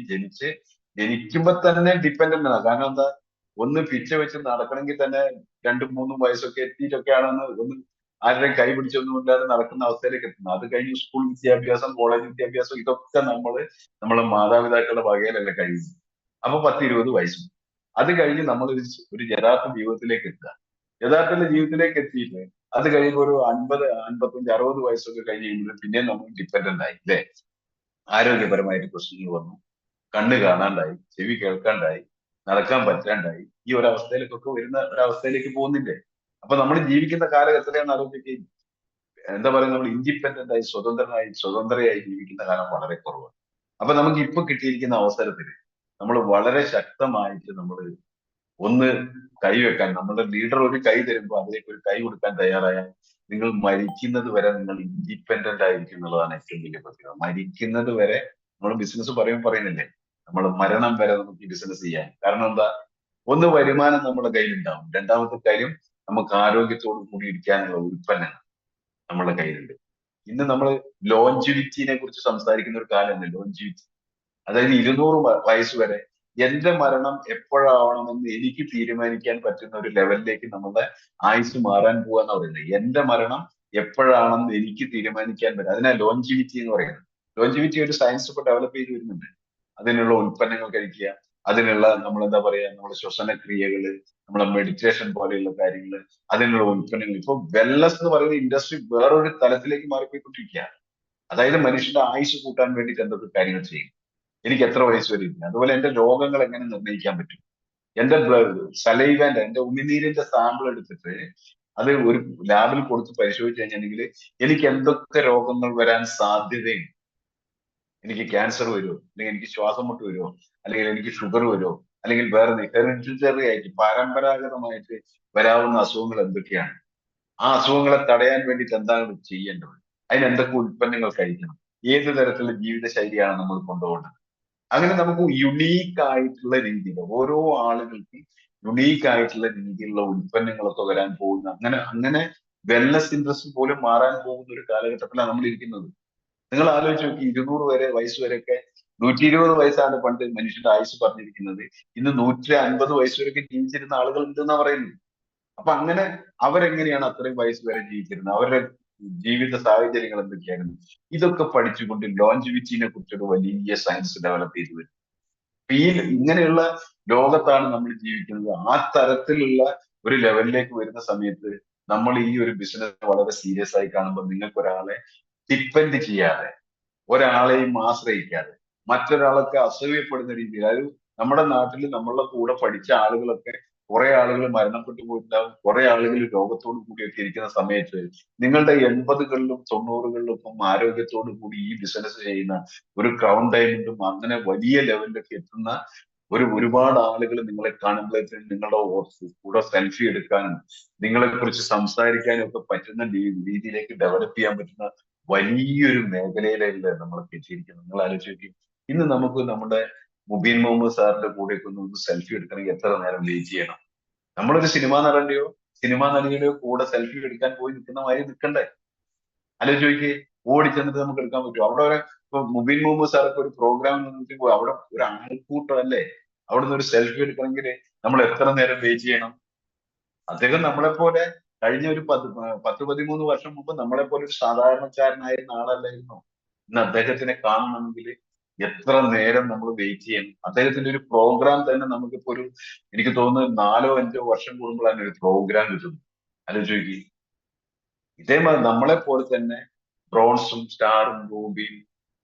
ജനിക്കുമ്പോ തന്നെ ഡിപ്പെൻഡന്റ് ആണ്. കാരണം എന്താ? ഒന്ന് പിച്ച വെച്ച് നടക്കണമെങ്കിൽ തന്നെ 2-3 വയസ്സൊക്കെ എത്തിയിട്ടൊക്കെയാണെന്ന് ഒന്ന് ആരുടെയും കൈ പിടിച്ചൊന്നും ഇല്ലാതെ നടക്കുന്ന അവസ്ഥയിലേക്ക് എത്തുന്നത്. അത് കഴിഞ്ഞ് സ്കൂൾ വിദ്യാഭ്യാസം, കോളേജ് വിദ്യാഭ്യാസം ഇതൊക്കെ നമ്മളെ മാതാപിതാക്കളുടെ വകയിലല്ലേ കഴിയുന്നത്. അപ്പൊ 10-20 വയസ്സ്. അത് കഴിഞ്ഞ് നമ്മൾ ഒരു യഥാർത്ഥ ജീവിതത്തിലേക്ക് എത്തുക. യഥാർത്ഥ ജീവിതത്തിലേക്ക് എത്തിയിട്ട് അത് കഴിയുമ്പോൾ ഒരു 50-55-60 വയസ്സൊക്കെ കഴിഞ്ഞ് കഴിയുമ്പോൾ പിന്നെ നമ്മൾ ഡിപ്പെൻഡന്റ് ആയി അല്ലേ? ആരോഗ്യപരമായിട്ട് പ്രശ്നങ്ങൾ വന്നു, കണ്ണ് കാണാണ്ടായി, ചെവി കേൾക്കാണ്ടായി, നടക്കാൻ പറ്റാണ്ടായി, ഈ ഒരവസ്ഥയിലേക്കൊക്കെ വരുന്ന ഒരവസ്ഥയിലേക്ക് പോകുന്നില്ലേ? അപ്പൊ നമ്മൾ ജീവിക്കുന്ന കാലം എത്രയാണെന്ന് ആലോചിക്കുകയും എന്താ പറയുക, നമ്മൾ ഇൻഡിപെൻഡന്റ് ആയി സ്വതന്ത്രയായി ജീവിക്കുന്ന കാലം വളരെ കുറവാണ്. അപ്പൊ നമുക്ക് ഇപ്പൊ കിട്ടിയിരിക്കുന്ന അവസരത്തിൽ നമ്മൾ വളരെ ശക്തമായിട്ട് ഒന്ന് കൈവെക്കാൻ, നമ്മുടെ ലീഡർ ഒരു കൈ തരുമ്പോൾ അതിലേക്ക് ഒരു കൈ കൊടുക്കാൻ തയ്യാറായാൽ നിങ്ങൾ മരിക്കുന്നത് വരെ നിങ്ങൾ ഇൻഡിപെൻഡന്റ് ആയിരിക്കും എന്നുള്ളതാണ് ഏറ്റവും വലിയ പ്രത്യേകത. മരിക്കുന്നത് വരെ നമ്മൾ ബിസിനസ് പറയുന്നില്ലേ, നമ്മൾ മരണം വരെ നമുക്ക് ഈ ബിസിനസ് ചെയ്യാൻ. കാരണം എന്താ? ഒന്ന്, വരുമാനം നമ്മുടെ കയ്യിലുണ്ടാവും. രണ്ടാമത്തെ കാര്യം, നമുക്ക് ആരോഗ്യത്തോടു കൂടി ഇരിക്കാനുള്ള ഉൽപ്പന്നങ്ങൾ നമ്മുടെ കയ്യിലുണ്ട്. ഇന്ന് നമ്മൾ ലോഞ്ചിവിറ്റിനെ കുറിച്ച് സംസാരിക്കുന്ന ഒരു കാലമല്ലേ ലോഞ്ചിവിറ്റി. അതായത് 200 വയസ്സ് വരെ എന്റെ മരണം എപ്പോഴാവണമെന്ന് എനിക്ക് തീരുമാനിക്കാൻ പറ്റുന്ന ഒരു ലെവലിലേക്ക് നമ്മുടെ ആയുസ് മാറാൻ പോവാന്ന് പറയുന്നത്. എന്റെ മരണം എപ്പോഴാണെന്ന് എനിക്ക് തീരുമാനിക്കാൻ പറ്റും. അതിനാ ലോഞ്ചിവിറ്റി എന്ന് പറയുന്നത്. ലോഞ്ചിവിറ്റി ഒരു സയൻസ് ഇപ്പൊ ഡെവലപ്പ് ചെയ്ത് വരുന്നുണ്ട്. അതിനുള്ള ഉൽപ്പന്നങ്ങൾ കഴിക്കുക, അതിനുള്ള നമ്മൾ എന്താ പറയാ, നമ്മുടെ ശ്വസന ക്രിയകള്, നമ്മുടെ മെഡിറ്റേഷൻ പോലെയുള്ള കാര്യങ്ങൾ, അതിനുള്ള ഉൽപ്പന്നങ്ങൾ. ഇപ്പൊ വെൽനസ് എന്ന് പറയുന്ന ഇൻഡസ്ട്രി വേറൊരു തലത്തിലേക്ക് മാറിപ്പോയിക്കൊണ്ടിരിക്കുക. അതായത് മനുഷ്യന്റെ ആയുസ് കൂട്ടാൻ വേണ്ടിയിട്ട് എന്തൊക്കെ കാര്യങ്ങൾ ചെയ്യും. എനിക്ക് എത്ര വയസ്സ് വരെ ഇരിക്കും, അതുപോലെ എന്റെ രോഗങ്ങൾ എങ്ങനെ നിർണ്ണയിക്കാൻ പറ്റും. എന്റെ സലൈവന്റെ എന്റെ ഉമിനീരിന്റെ സാമ്പിൾ എടുത്തിട്ട് അത് ഒരു ലാബിൽ കൊടുത്ത് പരിശോധിച്ച് കഴിഞ്ഞിട്ടുണ്ടെങ്കിൽ എനിക്ക് എന്തൊക്കെ രോഗങ്ങൾ വരാൻ സാധ്യതയുണ്ട്. എനിക്ക് ക്യാൻസർ വരുമോ, അല്ലെങ്കിൽ എനിക്ക് ശ്വാസം മുട്ട് വരുമോ, അല്ലെങ്കിൽ എനിക്ക് ഷുഗർ വരുമോ, അല്ലെങ്കിൽ വേറെ ഹെറിഡിറ്ററി ആയിട്ട് പരമ്പരാഗതമായിട്ട് വരാവുന്ന അസുഖങ്ങൾ എന്തൊക്കെയാണ്, ആ അസുഖങ്ങളെ തടയാൻ വേണ്ടിയിട്ട് എന്താണ് ചെയ്യേണ്ടത്, അതിന് എന്തൊക്കെ ഉൽപ്പന്നങ്ങൾ കഴിക്കണം, ഏത് തരത്തിലുള്ള ജീവിത ശൈലിയാണ് നമ്മൾ കൊണ്ടുപോകേണ്ടത്. അങ്ങനെ നമുക്ക് യുണീക്ക് ആയിട്ടുള്ള രീതിയിൽ ഓരോ ആളുകൾക്കും യുണീക്ക് ആയിട്ടുള്ള രീതിയിലുള്ള ഉൽപ്പന്നങ്ങളൊക്കെ വരാൻ പോകുന്ന അങ്ങനെ അങ്ങനെ വെൽനസ് ഇൻഡസ്ട്രി പോലും മാറാൻ പോകുന്ന ഒരു കാലഘട്ടത്തിലാണ് നമ്മൾ ഇരിക്കുന്നത്. നിങ്ങൾ ആലോചിച്ച് നോക്കി, 200 വയസ്സ് വരെയൊക്കെ 120 വയസ്സാണ് പണ്ട് മനുഷ്യന്റെ ആയുസ് പറഞ്ഞിരിക്കുന്നത്. ഇന്ന് 150 വയസ്സ് വരെയൊക്കെ ജീവിച്ചിരുന്ന ആളുകൾ ഉണ്ടെന്നാ പറയുന്നത്. അപ്പൊ അങ്ങനെ അവരെങ്ങനെയാണ് അത്രയും വയസ്സ് വരെ ജീവിച്ചിരുന്നത്, അവരുടെ ജീവിത സാഹചര്യങ്ങൾ എന്തൊക്കെയായിരുന്നു, ഇതൊക്കെ പഠിച്ചുകൊണ്ട് ലോഞ്ചിവിറ്റിനെ കുറിച്ചൊരു വലിയ സയൻസ് ഡെവലപ്പ് ചെയ്തു വരും. അപ്പൊ ഇങ്ങനെയുള്ള ലോകത്താണ് നമ്മൾ ജീവിക്കുന്നത്. ആ തരത്തിലുള്ള ഒരു ലെവലിലേക്ക് വരുന്ന സമയത്ത് നമ്മൾ ഈ ഒരു ബിസിനസ് വളരെ സീരിയസ് ആയി കാണുമ്പോൾ നിങ്ങൾക്ക് ഒരാളെ ഡിപ്പെൻഡ് ചെയ്യാതെ, ഒരാളെയും ആശ്രയിക്കാതെ, മറ്റൊരാളൊക്കെ അസൂയപ്പെടുന്ന രീതിയിൽ, അതായത് നമ്മുടെ നാട്ടിൽ നമ്മളുടെ കൂടെ പഠിച്ച ആളുകളൊക്കെ കുറെ ആളുകൾ മരണപ്പെട്ടു പോയിട്ടുണ്ടാവും, കുറെ ആളുകൾ രോഗത്തോടു കൂടിയൊക്കെ ഇരിക്കുന്ന സമയത്ത് നിങ്ങളുടെ 80കളിലും 90കളിലും ഒപ്പം ആരോഗ്യത്തോടു കൂടി ഈ ബിസിനസ് ചെയ്യുന്ന ഒരു ക്രൗൺ ഡയമണ്ടും അങ്ങനെ വലിയ ലെവലിലൊക്കെ എത്തുന്ന ഒരുപാട് ആളുകൾ നിങ്ങളെ കാണുമ്പോഴത്തേക്കും നിങ്ങളുടെ കൂടെ സെൽഫി എടുക്കാനും നിങ്ങളെ കുറിച്ച് സംസാരിക്കാനും ഒക്കെ പറ്റുന്ന രീതിയിലേക്ക് ഡെവലപ്പ് ചെയ്യാൻ പറ്റുന്ന വലിയൊരു മേഖലയിലല്ലേ നമ്മൾ എത്തിയിരിക്കുന്നത്. നിങ്ങൾ ആലോചിച്ച് ഇന്ന് നമുക്ക് നമ്മുടെ മുബീൻ മുഹമ്മദ് സാറിന്റെ കൂടെയൊക്കെ ഒന്ന് സെൽഫി എടുക്കണമെങ്കിൽ എത്ര നേരം വെയിറ്റ് ചെയ്യണം? നമ്മളൊരു സിനിമാ നടിയുടെയോ കൂടെ സെൽഫി എടുക്കാൻ പോയി നിൽക്കുന്ന മാതിരി നിൽക്കണ്ടേ? ആലോചിച്ച് ഓടി ചെന്നിട്ട് നമുക്ക് എടുക്കാൻ പറ്റുമോ? അവിടെ ഇപ്പൊ മുബീൻ മുഹമ്മദ് സാറൊക്കെ ഒരു പ്രോഗ്രാമിൽ നിന്നിട്ട് പോയി അവിടെ ഒരു ആൾക്കൂട്ടം അല്ലേ, അവിടെ നിന്ന് ഒരു സെൽഫി എടുക്കണമെങ്കിൽ നമ്മൾ എത്ര നേരം വെയിറ്റ് ചെയ്യണം? അദ്ദേഹം നമ്മളെപ്പോലെ കഴിഞ്ഞ ഒരു 13 വർഷം മുമ്പ് നമ്മളെപ്പോലെ ഒരു സാധാരണക്കാരനായിരുന്ന ആളല്ലായിരുന്നു. ഇന്ന് അദ്ദേഹത്തിനെ കാണണമെങ്കിൽ എത്ര നേരം നമ്മൾ വെയിറ്റ് ചെയ്യണം? അദ്ദേഹത്തിന്റെ ഒരു പ്രോഗ്രാം തന്നെ നമുക്കിപ്പോ എനിക്ക് തോന്നുന്നു 4 5 വർഷം കൂടുമ്പോഴാണ് ഒരു പ്രോഗ്രാം കിട്ടുന്നത്. ആലോചിച്ച് ഇതേമാതിരി നമ്മളെ പോലെ തന്നെ ബ്രോൺസും സ്റ്റാറും റൂബിയും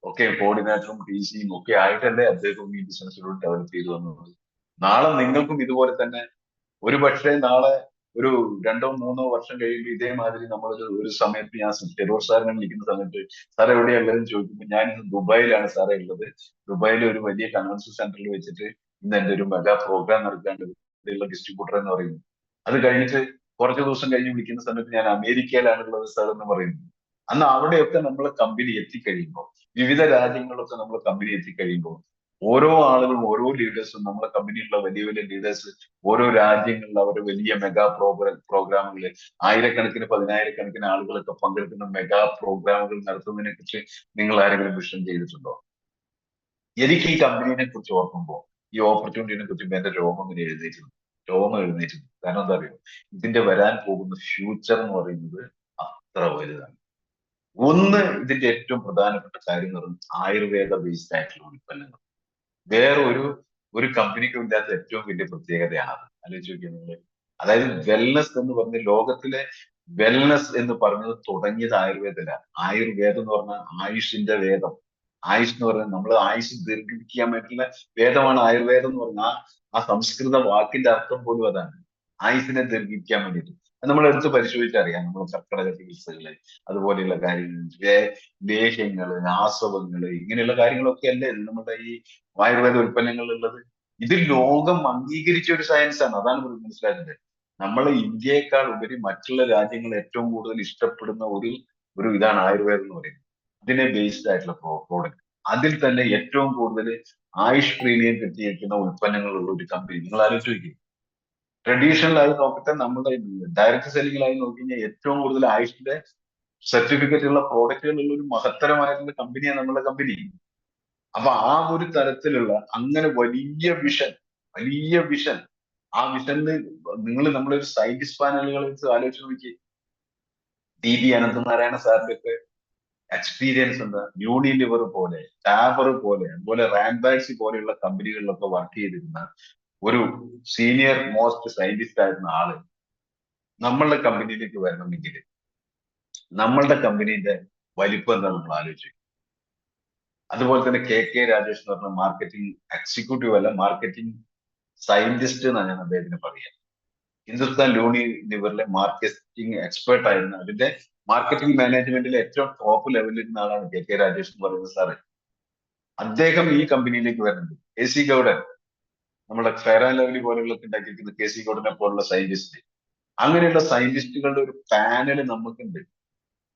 ഒക്കെ കോർഡിനേറ്ററും ഡിസിയും ഒക്കെ ആയിട്ടല്ലേ അദ്ദേഹം ഈ ബിസിനസ്സിലൂടെ ഡെവലപ്പ് ചെയ്തു വന്നത്. നാളെ നിങ്ങൾക്കും ഇതുപോലെ തന്നെ ഒരു പക്ഷേ നാളെ ഒരു 2 3 വർഷം കഴിയുമ്പോൾ ഇതേമാതിരി നമ്മൾ ഒരു സമയത്ത് ഞാൻ ടെറോർ സാറിനെ വിളിക്കുന്ന സമയത്ത് സാർ എവിടെയുള്ളതെന്ന് ചോദിക്കുമ്പോൾ ഞാൻ ഇന്ന് ദുബായിലാണ് സാറേ ഉള്ളത്, ദുബായിലെ ഒരു വലിയ കൺവെൻഷൻ സെന്ററിൽ വെച്ചിട്ട് ഇന്ന് എന്റെ ഒരു മെഗാ പ്രോഗ്രാം നടക്കാണ്ട് ഇവിടെയുള്ള ഡിസ്ട്രിബ്യൂട്ടർ എന്ന് പറയുന്നു. അത് കഴിഞ്ഞിട്ട് കുറച്ച് ദിവസം കഴിഞ്ഞ് വിളിക്കുന്ന സമയത്ത് ഞാൻ അമേരിക്കയിലാണുള്ളത് സാർ എന്ന് പറയുന്നു. അന്ന് അവിടെയൊക്കെ നമ്മൾ കമ്പനി എത്തിക്കഴിയുമ്പോൾ വിവിധ രാജ്യങ്ങളിലൊക്കെ നമ്മൾ കമ്പനി എത്തിക്കഴിയുമ്പോൾ ഓരോ ആളുകളും ഓരോ ലീഡേഴ്സും നമ്മളെ കമ്പനിയിലുള്ള വലിയ വലിയ ലീഡേഴ്സ് ഓരോ രാജ്യങ്ങളിൽ അവർ വലിയ മെഗാ പ്രോഗ്രാമുകൾ ആയിരക്കണക്കിന് 10,000-കണക്കിന് ആളുകളൊക്കെ പങ്കെടുക്കുന്ന മെഗാ പ്രോഗ്രാമുകൾ നടത്തുന്നതിനെ കുറിച്ച് നിങ്ങൾ ആരെങ്കിലും വിഷൻ ചെയ്തിട്ടുണ്ടോ? എനിക്ക് ഈ കമ്പനിയെ കുറിച്ച് ഓർക്കുമ്പോൾ ഈ ഓപ്പർച്യൂണിറ്റിനെ കുറിച്ച് എന്റെ രോമം എഴുന്നേറ്റിരുന്നു. കാരണം എന്താ അറിയോ, ഇതിന്റെ വരാൻ പോകുന്ന ഫ്യൂച്ചർ എന്ന് പറയുന്നത് അത്ര വലുതാണ്. ഒന്ന്, ഇതിന്റെ ഏറ്റവും പ്രധാനപ്പെട്ട കാര്യം എന്ന് പറയുന്നത് ആയുർവേദ ബേസ്ഡ് ആയിട്ടുള്ള ഉൽപ്പന്നങ്ങൾ. വേറെ ഒരു കമ്പനിക്കും ഇല്ലാത്ത ഏറ്റവും വലിയ പ്രത്യേകതയാണ് അത്. ആലോചിച്ച് നോക്കിയാൽ നിങ്ങൾ, അതായത് വെൽനസ് എന്ന് പറഞ്ഞ ലോകത്തിലെ വെൽനസ് എന്ന് പറഞ്ഞത് തുടങ്ങിയത് ആയുർവേദത്തിലാണ്. ആയുർവേദം എന്ന് പറഞ്ഞാൽ ആയുഷിന്റെ വേദം. ആയുഷ് എന്ന് പറഞ്ഞാൽ നമ്മൾ ആയുഷ് ദീർഘിപ്പിക്കാൻ വേണ്ടിയിട്ടുള്ള വേദമാണ് ആയുർവേദം എന്ന് പറഞ്ഞാൽ ആ സംസ്കൃത വാക്കിന്റെ അർത്ഥം പോലും അതാണ്, ആയുസിനെ ദീർഘിപ്പിക്കാൻ വേണ്ടിയിട്ട്. നമ്മൾ എടുത്ത് പരിശോധിച്ചറിയാം. നമ്മൾ കർക്കിടക ചികിത്സകള്, അതുപോലെയുള്ള കാര്യങ്ങൾ, ലേഹ്യങ്ങള്, ആസവങ്ങള്, ഇങ്ങനെയുള്ള കാര്യങ്ങളൊക്കെ അല്ലേ നമ്മുടെ ഈ ആയുർവേദ ഉൽപ്പന്നങ്ങളിൽ ഉള്ളത്. ഇത് ലോകം അംഗീകരിച്ച ഒരു സയൻസ് ആണ്. അതാണ് നമ്മൾ മനസ്സിലാക്കുന്നത്. നമ്മളെ ഇന്ത്യയെക്കാൾ ഉപരി മറ്റുള്ള രാജ്യങ്ങൾ ഏറ്റവും കൂടുതൽ ഇഷ്ടപ്പെടുന്ന ഒരു ഇതാണ് ആയുർവേദം എന്ന് പറയുന്നത്. ഇതിനെ ബേസ്ഡ് ആയിട്ടുള്ള പ്രോഡക്റ്റ്. അതിൽ തന്നെ ഏറ്റവും കൂടുതൽ ആയുഷ് പ്രീമിയം കിട്ടിയിരിക്കുന്ന ഉൽപ്പന്നങ്ങളുള്ള ഒരു കമ്പനി നിങ്ങൾ ആലോചിച്ച് നോക്കി. ട്രഡീഷണൽ ആയി നോക്കട്ടെ, നമ്മുടെ ഡയറക്ട് സെല്ലിംഗിലായി നോക്കി കഴിഞ്ഞാൽ ഏറ്റവും കൂടുതൽ ആയുഷിന്റെ സർട്ടിഫിക്കറ്റ് ഉള്ള പ്രോഡക്റ്റുകളുള്ള ഒരു മഹത്തരമായിട്ടുള്ള കമ്പനിയാണ് നമ്മുടെ കമ്പനി. അപ്പൊ ആ ഒരു തരത്തിലുള്ള അങ്ങനെ വലിയ വിഷൻ ആ വിഷനിൽ നമ്മളൊരു സയന്റിസ്റ്റ് പാനലുകൾ വെച്ച് ആലോചിച്ച് നോക്കി. DB അനന്തനാരായണ സാറിന്റെ ഒക്കെ എക്സ്പീരിയൻസ് എന്താ? യൂണിലിവർ പോലെ, ടാബർ പോലെ, അതുപോലെ റാൻബാക്സി പോലെയുള്ള കമ്പനികളിലൊക്കെ വർക്ക് ചെയ്തിരുന്ന ഒരു സീനിയർ മോസ്റ്റ് സയന്റിസ്റ്റ് ആയിരുന്ന ആള് നമ്മളുടെ കമ്പനിയിലേക്ക് വരണമെങ്കിൽ നമ്മളുടെ കമ്പനീന്റെ വലിപ്പം എന്താ നമ്മൾ ആലോചിച്ചു. അതുപോലെ തന്നെ KK രാജേഷ് എന്ന് പറഞ്ഞ മാർക്കറ്റിംഗ് എക്സിക്യൂട്ടീവ് അല്ല, മാർക്കറ്റിംഗ് സയന്റിസ്റ്റ് എന്നാണ് ഞാൻ അദ്ദേഹത്തിന് പറയാം. ഹിന്ദുസ്ഥാൻ യൂണിലിവറിലെ മാർക്കറ്റിംഗ് എക്സ്പേർട്ട് ആയിരുന്ന, അതിന്റെ മാർക്കറ്റിംഗ് മാനേജ്മെന്റിലെ ഏറ്റവും ടോപ്പ് ലെവലിൽ ഇരുന്ന ആളാണ് KK രാജേഷ് എന്ന് പറയുന്ന സാറ്. അദ്ദേഹം ഈ കമ്പനിയിലേക്ക് വരുന്നുണ്ട്. AC ഗൗഡൻ, നമ്മുടെ ഫെയർ ആൻഡ് ലവ്ലി പോലെയുള്ള ഉണ്ടാക്കിയിരിക്കുന്ന KC ഗൗഡനെ പോലുള്ള സയന്റിസ്റ്റ്, അങ്ങനെയുള്ള സയന്റിസ്റ്റുകളുടെ ഒരു പാനൽ നമുക്കുണ്ട്.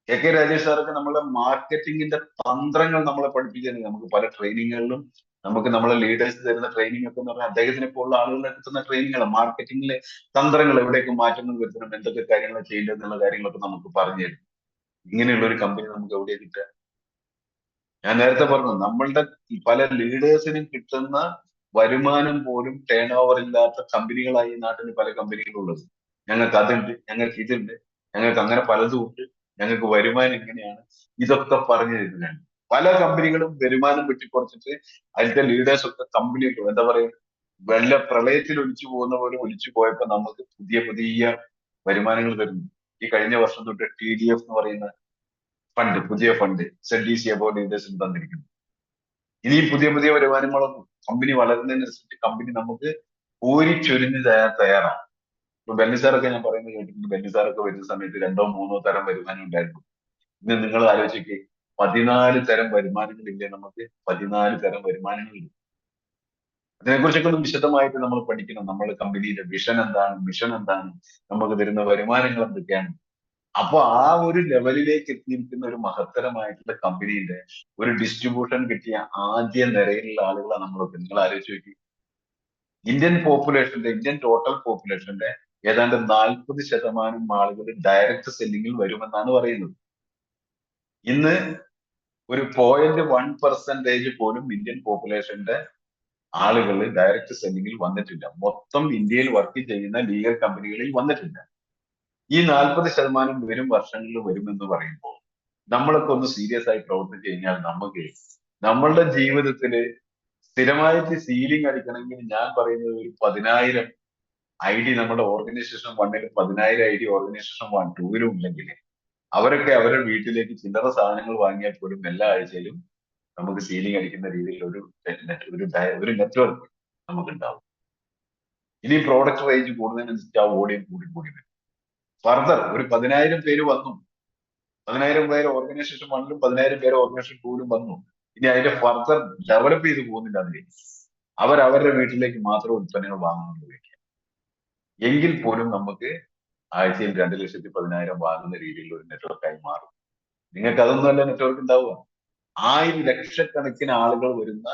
KK രാജേഷ് സാറൊക്കെ നമ്മളെ മാർക്കറ്റിംഗിന്റെ തന്ത്രങ്ങൾ നമ്മളെ പഠിപ്പിക്കാൻ നമുക്ക് പല ട്രെയിനിങ്ങുകളിലും നമുക്ക് നമ്മളെ ലീഡേഴ്സ് തരുന്ന ട്രെയിനിങ് ഒക്കെ എന്ന് പറഞ്ഞാൽ അദ്ദേഹത്തിനെ പോലുള്ള ആളുകളെ കിട്ടുന്ന ട്രെയിനിങ്ങുകൾ, മാർക്കറ്റിംഗിലെ തന്ത്രങ്ങൾ എവിടേക്ക് മാറ്റങ്ങൾ വരുത്തണം, എന്തൊക്കെ കാര്യങ്ങൾ ചെയ്യേണ്ടത് എന്നുള്ള കാര്യങ്ങളൊക്കെ നമുക്ക് പറഞ്ഞു തരും. ഇങ്ങനെയുള്ള ഒരു കമ്പനി നമുക്ക് എവിടെയാ കിട്ടുക? ഞാൻ നേരത്തെ പറഞ്ഞു, നമ്മളുടെ പല ലീഡേഴ്സിനും കിട്ടുന്ന വരുമാനം പോലും ടേൺ ഓവർ ഇല്ലാത്ത കമ്പനികളായി ഈ നാട്ടിൽ പല കമ്പനികളുള്ളത്. ഞങ്ങൾക്ക് അതുണ്ട്, ഞങ്ങൾക്ക് ഇതുണ്ട്, ഞങ്ങൾക്ക് അങ്ങനെ പലതും ഉണ്ട്, ഞങ്ങൾക്ക് വരുമാനം ഇങ്ങനെയാണ്, ഇതൊക്കെ പറഞ്ഞു തരുന്നതാണ്. പല കമ്പനികളും വരുമാനം വെട്ടിക്കുറച്ചിട്ട് അതിന്റെ ലീഡേഴ്സ് ഒക്കെ കമ്പനി എന്താ പറയുക, വല്ല പ്രളയത്തിൽ ഒലിച്ചു പോകുന്ന പോലെ ഒലിച്ചു പോയപ്പോ നമുക്ക് പുതിയ പുതിയ വരുമാനങ്ങൾ തരുന്നു. ഈ കഴിഞ്ഞ വർഷം തൊട്ട് TDF എന്ന് പറയുന്ന ഫണ്ട്, പുതിയ ഫണ്ട് ZDC അബോർഡ് ലീഡേഴ്സിന് തന്നിരിക്കുന്നു. ഇനിയും പുതിയ പുതിയ വരുമാനങ്ങളൊന്നും കമ്പനി വളരുന്നതിനനുസരിച്ച് കമ്പനി നമുക്ക് ചൊരിഞ്ഞ് തയ്യാറാണ്. ഇപ്പൊ ബെന്നിസാറൊക്കെ ഞാൻ പറയുന്നത് കേട്ടിട്ടുണ്ട്. ബെന്നിസാറൊക്കെ വരുന്ന സമയത്ത് രണ്ടോ മൂന്നോ തരം വരുമാനം ഉണ്ടായിരുന്നു. ഇന്ന് നിങ്ങൾ ആലോചിക്ക്, 14 തരം വരുമാനങ്ങളില്ലേ നമുക്ക്? 14 തരം വരുമാനങ്ങളില്ല. അതിനെക്കുറിച്ചൊക്കെ ഒന്ന് വിശദമായിട്ട് നമ്മൾ പഠിക്കണം. നമ്മുടെ കമ്പനിയുടെ വിഷൻ എന്താണ്, മിഷൻ എന്താണ്, നമുക്ക് തരുന്ന വരുമാനങ്ങൾ എന്തൊക്കെയാണ്. അപ്പൊ ആ ഒരു ലെവലിലേക്ക് എത്തിയിരിക്കുന്ന ഒരു മഹത്തരമായിട്ടുള്ള കമ്പനിയുടെ ഒരു ഡിസ്ട്രിബ്യൂഷൻ കിട്ടിയ ആദ്യ നിരയിലുള്ള ആളുകളാണ് നമ്മളൊക്കെ. നിങ്ങൾ ആലോചിച്ച് നോക്കി, ഇന്ത്യൻ ടോട്ടൽ പോപ്പുലേഷന്റെ ഏതാണ്ട് 40% ആളുകൾ ഡയറക്റ്റ് സെല്ലിങ്ങിൽ വരുമെന്നാണ് പറയുന്നത്. ഇന്ന് ഒരു 0.1% പോലും ഇന്ത്യൻ പോപ്പുലേഷന്റെ ആളുകൾ ഡയറക്റ്റ് സെല്ലിങ്ങിൽ വന്നിട്ടില്ല. മൊത്തം ഇന്ത്യയിൽ വർക്ക് ചെയ്യുന്ന ലീഗൽ കമ്പനികളിൽ വന്നിട്ടില്ല. ഈ 40% വരും വർഷങ്ങളിൽ വരുമെന്ന് പറയുമ്പോൾ നമ്മളൊക്കെ ഒന്ന് സീരിയസ് ആയി പ്രവർത്തിച്ചു കഴിഞ്ഞാൽ നമുക്ക് നമ്മളുടെ ജീവിതത്തില് സ്ഥിരമായിട്ട് സീലിംഗ് അടിക്കണമെങ്കിൽ ഞാൻ പറയുന്നത് ഒരു 10,000 ID നമ്മുടെ ഓർഗനൈസേഷൻ വണ്ണിലും 10,000 ID ഓർഗനൈസേഷൻ 2-ലും ഉണ്ടെങ്കിൽ അവരൊക്കെ അവരുടെ വീട്ടിലേക്ക് ചില്ലറ സാധനങ്ങൾ വാങ്ങിയാൽ പോലും എല്ലാ ആഴ്ചയിലും നമുക്ക് സീലിംഗ് അടിക്കുന്ന രീതിയിൽ ഒരു നെറ്റ്വർക്ക് നമുക്ക് ഉണ്ടാവും. ഇനി പ്രോഡക്റ്റ് റേഞ്ച് കൂടുന്നതിനനുസരിച്ച് ആ വോളിയം കൂടി കൂടി വരും. ഫർദർ ഒരു 10,000 പേര് വന്നു, 10,000 പേര് ഓർഗനൈസേഷൻ 1-ലും 10,000 പേര് ഓർഗനൈസേഷൻ 2-ലും വന്നു. ഇനി അതിന്റെ ഫർദർ ഡെവലപ്പ് ചെയ്ത് പോകുന്നില്ല. അവരവരുടെ വീട്ടിലേക്ക് മാത്രം ഉൽപ്പന്നങ്ങൾ വാങ്ങുന്നുള്ളൂ. എങ്കിൽ പോലും നമുക്ക് ആഴ്ചയിൽ 2,10,000 വാങ്ങുന്ന രീതിയിലുള്ള ഒരു നെറ്റ്വർക്കായി മാറും. നിങ്ങൾക്ക് അതൊന്നുമല്ല നെറ്റ്വർക്ക് ഉണ്ടാവുക. 1000 ലക്ഷക്കണക്കിന് ആളുകൾ വരുന്ന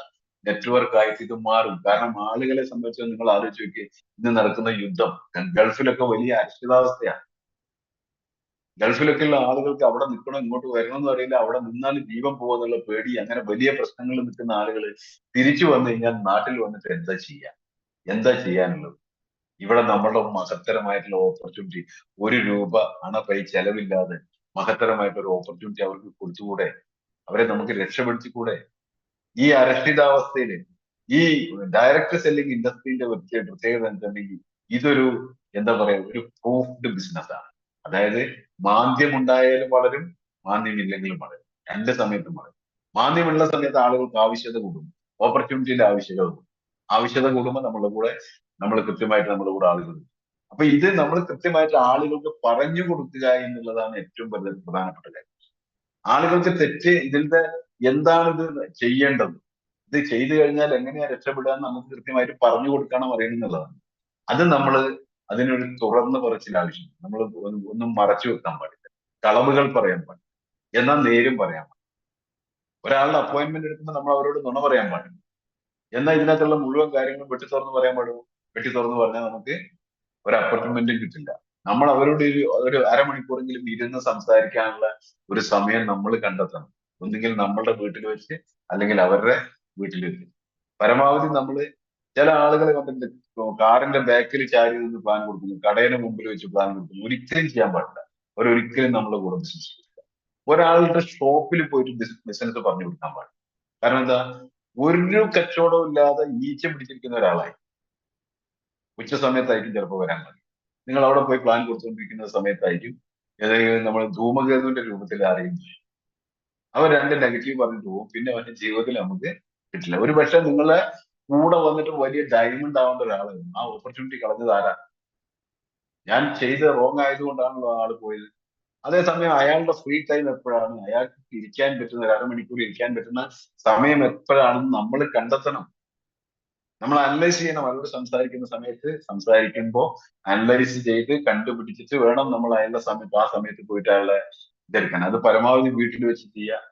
നെറ്റ്വർക്കായിട്ട് ഇത് മാറും. കാരണം ആളുകളെ സംബന്ധിച്ച് നിങ്ങൾ ആലോചിച്ച് നോക്കി, ഇന്ന് നടക്കുന്ന യുദ്ധം ഗൾഫിലൊക്കെ വലിയ അരക്ഷിതാവസ്ഥയാണ്. ഗൾഫിലൊക്കെ ഉള്ള ആളുകൾക്ക് അവിടെ നിൽക്കണം, ഇങ്ങോട്ട് വരണം എന്ന് അറിയില്ല. അവിടെ നിന്നാൽ ജീവൻ പോകുന്നുള്ള പേടി, അങ്ങനെ വലിയ പ്രശ്നങ്ങളിൽ നിൽക്കുന്ന ആളുകൾ തിരിച്ചു വന്നു കഴിഞ്ഞാൽ നാട്ടിൽ വന്നിട്ട് എന്താ ചെയ്യാനുള്ളത്? ഇവിടെ നമ്മളുടെ മഹത്തരമായിട്ടുള്ള ഓപ്പർച്യൂണിറ്റി, 1 രൂപ പൈ ചെലവില്ലാതെ മഹത്തരമായിട്ടൊരു ഓപ്പർച്യൂണിറ്റി അവർക്ക് കൊടുത്തുകൂടെ? അവരെ നമുക്ക് രക്ഷപ്പെടുത്തിക്കൂടെ? ഈ അരക്ഷിതാവസ്ഥയിൽ ഈ ഡയറക്ട് സെല്ലിംഗ് ഇൻഡസ്ട്രീന്റെ പ്രത്യേകത എന്തുണ്ടെങ്കിൽ ഇതൊരു എന്താ പറയാ, ഒരു പ്രൂഫ്ഡ് ബിസിനസ്സാണ്. അതായത് മാന്ദ്യമുണ്ടായാലും വളരും, മാന്ദ്യമില്ലെങ്കിലും വളരും, രണ്ട് സമയത്തും വളരും. മാന്ദ്യമുള്ള സമയത്ത് ആളുകൾക്ക് ആവശ്യത കൂടും, ഓപ്പർച്യൂണിറ്റിയുടെ ആവശ്യത കൂടുമ്പോൾ നമ്മൾ കൃത്യമായിട്ട് നമ്മുടെ കൂടെ ആളുകൾ. അപ്പൊ ഇത് നമ്മൾ കൃത്യമായിട്ട് ആളുകൾക്ക് പറഞ്ഞു കൊടുക്കുക എന്നുള്ളതാണ് ഏറ്റവും പ്രധാനപ്പെട്ട കാര്യം. ആളുകൾക്ക് ഇതിന്റെ എന്താണ് ഇത് ചെയ്യേണ്ടത്, ഇത് ചെയ്തു കഴിഞ്ഞാൽ എങ്ങനെയാ രക്ഷപ്പെടുക എന്ന് നമുക്ക് കൃത്യമായിട്ട് പറഞ്ഞു കൊടുക്കണം അറിയുന്നുള്ളതാണ്. അത് അതിനൊരു തുറന്നു പറച്ചിൽ ആവശ്യമില്ല. നമ്മൾ ഒന്നും മറച്ചു വെക്കാൻ പാടില്ല, കളവുകൾ പറയാൻ പാടില്ല, എന്നാൽ നേരും പറയാൻ പാടില്ല. ഒരാളുടെ അപ്പോയിന്റ്മെന്റ് എടുക്കുമ്പോൾ നമ്മൾ അവരോട് നുണ പറയാൻ പാടില്ല. എന്നാൽ ഇതിനകത്തുള്ള മുഴുവൻ കാര്യങ്ങളും വെട്ടി തുറന്ന് പറയാൻ പാടുമോ? വെട്ടി തുറന്ന് പറഞ്ഞാൽ നമുക്ക് ഒരു അപ്പോയിന്റ്മെന്റും കിട്ടില്ല. നമ്മൾ അവരോട് ഒരു അരമണിക്കൂറെങ്കിലും ഇരുന്ന് സംസാരിക്കാനുള്ള ഒരു സമയം നമ്മൾ കണ്ടെത്തണം. ഒന്നുകിൽ നമ്മളുടെ വീട്ടിൽ വെച്ച്, അല്ലെങ്കിൽ അവരുടെ വീട്ടിൽ വെച്ച്. പരമാവധി ചില ആളുകളെ കണ്ടിട്ട് കാറിന്റെ ബാക്കിൽ ചാരി നിന്ന് പ്ലാൻ കൊടുക്കുന്നു, കടയുടെ മുമ്പിൽ വെച്ച് പ്ലാൻ കൊടുക്കുന്നു. ഒരിക്കലും ചെയ്യാൻ പാടില്ല. അവരൊരിക്കലും നമ്മളെ കൂടെ ബിസിനസ് ചെയ്യില്ല. ഒരാളുടെ ഷോപ്പിൽ പോയിട്ട് ബിസിനസ് പറഞ്ഞു കൊടുക്കാൻ പാടില്ല. കാരണം എന്താ? ഒരു കച്ചവടവും ഇല്ലാതെ ഈച്ച പിടിച്ചിരിക്കുന്ന ഒരാളായി ഉച്ച സമയത്തായിരിക്കും ചിലപ്പോൾ വരാൻ മതി. നിങ്ങൾ അവിടെ പോയി പ്ലാൻ കൊടുത്തുകൊണ്ടിരിക്കുന്ന സമയത്തായിരിക്കും ഏതെങ്കിലും നമ്മൾ ധൂമകേതുവിന്റെ രൂപത്തിൽ ആരെയും ചെയ്യും. അവർ രണ്ട് നെഗറ്റീവ് പറഞ്ഞിട്ട് പോകും. പിന്നെ അവന്റെ ജീവിതത്തിൽ നമുക്ക് കിട്ടില്ല. ഒരു പക്ഷെ നിങ്ങളെ കൂടെ വന്നിട്ട് വലിയ ഡയമണ്ട് ആവേണ്ട ഒരാളാണ്. ആ ഓപ്പർച്യൂണിറ്റി കളഞ്ഞത് ആരാ? ഞാൻ ചെയ്ത് റോങ് ആയതുകൊണ്ടാണല്ലോ ആള് പോയത്. അതേസമയം അയാളുടെ ഫ്രീ ടൈം എപ്പോഴാണ്, അയാൾക്ക് ഇരിക്കാൻ പറ്റുന്ന ഒരു അരമണിക്കൂർ ഇരിക്കാൻ പറ്റുന്ന സമയം എപ്പോഴാണെന്ന് നമ്മൾ കണ്ടെത്തണം. നമ്മൾ അനലൈസ് ചെയ്യണം. അവരോട് സംസാരിക്കുന്ന സമയത്ത് സംസാരിക്കുമ്പോൾ അനലൈസ് ചെയ്ത് കണ്ടുപിടിച്ചിട്ട് വേണം നമ്മൾ ആ സമയത്ത് പോയിട്ട് അയാളെ ഇതെടുക്കാൻ. അത് പരമാവധി വീട്ടിൽ വെച്ച് ചെയ്യുക.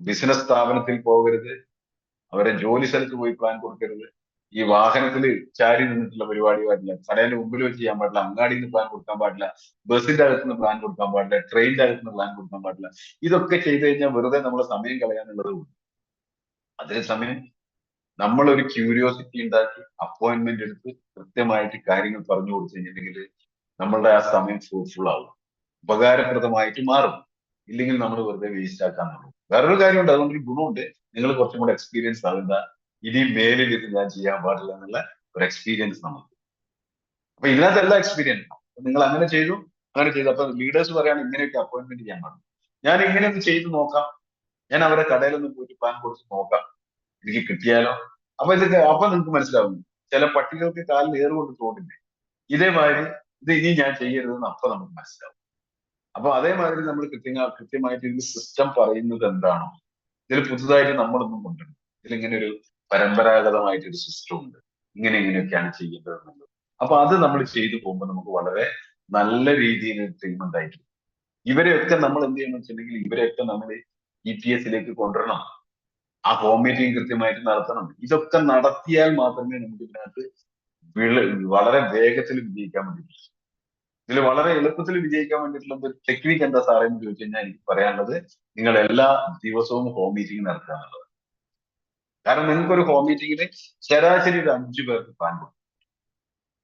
ബിസിനസ് സ്ഥാപനത്തിൽ പോകരുത്. അവരെ ജോലി സ്ഥലത്ത് പോയി പ്ലാൻ കൊടുക്കരുത്. ഈ വാഹനത്തിൽ ചാരി നിന്നിട്ടുള്ള പരിപാടി പാടില്ല. കടയുടെ മുമ്പിൽ വെച്ച് ചെയ്യാൻ പാടില്ല. അങ്ങാടിയിൽ നിന്ന് പ്ലാൻ കൊടുക്കാൻ പാടില്ല. ബസ്സിന്റെ അകത്ത് നിന്ന് പ്ലാൻ കൊടുക്കാൻ പാടില്ല. ട്രെയിനിന്റെ അകത്ത് നിന്ന് പ്ലാൻ കൊടുക്കാൻ പാടില്ല. ഇതൊക്കെ ചെയ്തു കഴിഞ്ഞാൽ വെറുതെ നമ്മളെ സമയം കളയാനുള്ളത്. അതേസമയം നമ്മൾ ഒരു ക്യൂരിയോസിറ്റി ഉണ്ടാക്കി അപ്പോയിന്റ്മെന്റ് എടുത്ത് കൃത്യമായിട്ട് കാര്യങ്ങൾ പറഞ്ഞു കൊടുത്തു കഴിഞ്ഞിട്ടുണ്ടെങ്കിൽ നമ്മളുടെ ആ സമയം ഫ്രൂട്ട്ഫുൾ ആവും, ഉപകാരപ്രദമായിട്ട് മാറും. ഇല്ലെങ്കിൽ നമ്മൾ വെറുതെ വേസ്റ്റ് ആക്കാന്നുള്ളൂ. വേറൊരു കാര്യമുണ്ട്, അതുകൊണ്ടൊരു ഗുണമുണ്ട്. നിങ്ങൾ കുറച്ചും കൂടെ എക്സ്പീരിയൻസ് ആകുന്ന, ഇനി മേലിൽ ഇത് ഞാൻ ചെയ്യാൻ പാടില്ല എന്നുള്ള ഒരു എക്സ്പീരിയൻസ് നമുക്ക്. അപ്പൊ ഇതിനകത്തെല്ലാം എക്സ്പീരിയൻസ് ആണ്. നിങ്ങൾ അങ്ങനെ ചെയ്തു. അപ്പൊ ലീഡേഴ്സ് പറയാണ് ഇങ്ങനെയൊക്കെ അപ്പോയിന്റ്മെന്റ് ചെയ്യാൻ പാടില്ല. ഞാൻ ഇങ്ങനെയൊന്ന് ചെയ്ത് നോക്കാം, ഞാൻ അവരെ കടയിലൊന്ന് പോയിട്ട് പ്ലാൻ കൊടുത്ത് നോക്കാം, എനിക്ക് കിട്ടിയാലോ. അപ്പൊ നിങ്ങൾക്ക് മനസ്സിലാവും ചില പട്ടികൾക്ക് കാലിൽ ഏറുകൊണ്ട് തോന്നില്ലേ, ഇതേമാതിരി ഇത് ഇനി ഞാൻ ചെയ്യരുതെന്ന് അപ്പൊ നമുക്ക് മനസ്സിലാവും. അപ്പൊ അതേമാതിരി നമ്മൾ കൃത്യമായിട്ട് ഇതിൽ സിസ്റ്റം പറയുന്നത് എന്താണോ, ഇതിൽ പുതുതായിട്ട് നമ്മളൊന്നും കൊണ്ടുവരണം. ഇതിലിങ്ങനെ ഒരു പരമ്പരാഗതമായിട്ടൊരു സിസ്റ്റം ഉണ്ട്, ഇങ്ങനെയൊക്കെയാണ് ചെയ്യേണ്ടത് എന്നുള്ളത്. അപ്പൊ അത് നമ്മൾ ചെയ്തു പോകുമ്പോൾ നമുക്ക് വളരെ നല്ല രീതിയിൽ ട്രീറ്റ്മെന്റ് ആയിരിക്കും. ഇവരെയൊക്കെ നമ്മൾ എന്ത് ചെയ്യണം വെച്ചിട്ടുണ്ടെങ്കിൽ ഇവരെയൊക്കെ നമ്മൾ EPSലേക്ക് കൊണ്ടുവരണം. ആ ഹോം മീറ്റിംഗ് കൃത്യമായിട്ട് നടത്തണം. ഇതൊക്കെ നടത്തിയാൽ മാത്രമേ നമുക്ക് ഇതിനകത്ത് വളരെ വേഗത്തിൽ വിജയിക്കാൻ വേണ്ടിയിട്ടുള്ളൂ. ഇതിൽ വളരെ എളുപ്പത്തിൽ വിജയിക്കാൻ വേണ്ടിയിട്ടുള്ള ഒരു ടെക്നിക്ക് എന്താ സാറേ എന്ന് ചോദിച്ചു കഴിഞ്ഞാൽ എനിക്ക് പറയാനുള്ളത്, നിങ്ങൾ എല്ലാ ദിവസവും ഹോം മീറ്റിംഗ് നടത്തുക എന്നുള്ളത്. കാരണം നിങ്ങൾക്ക് ഒരു ഹോം മീറ്റിംഗിന് ശരാശരി ഒരു 5 പേർക്ക് പ്ലാൻ കൊടുക്കും.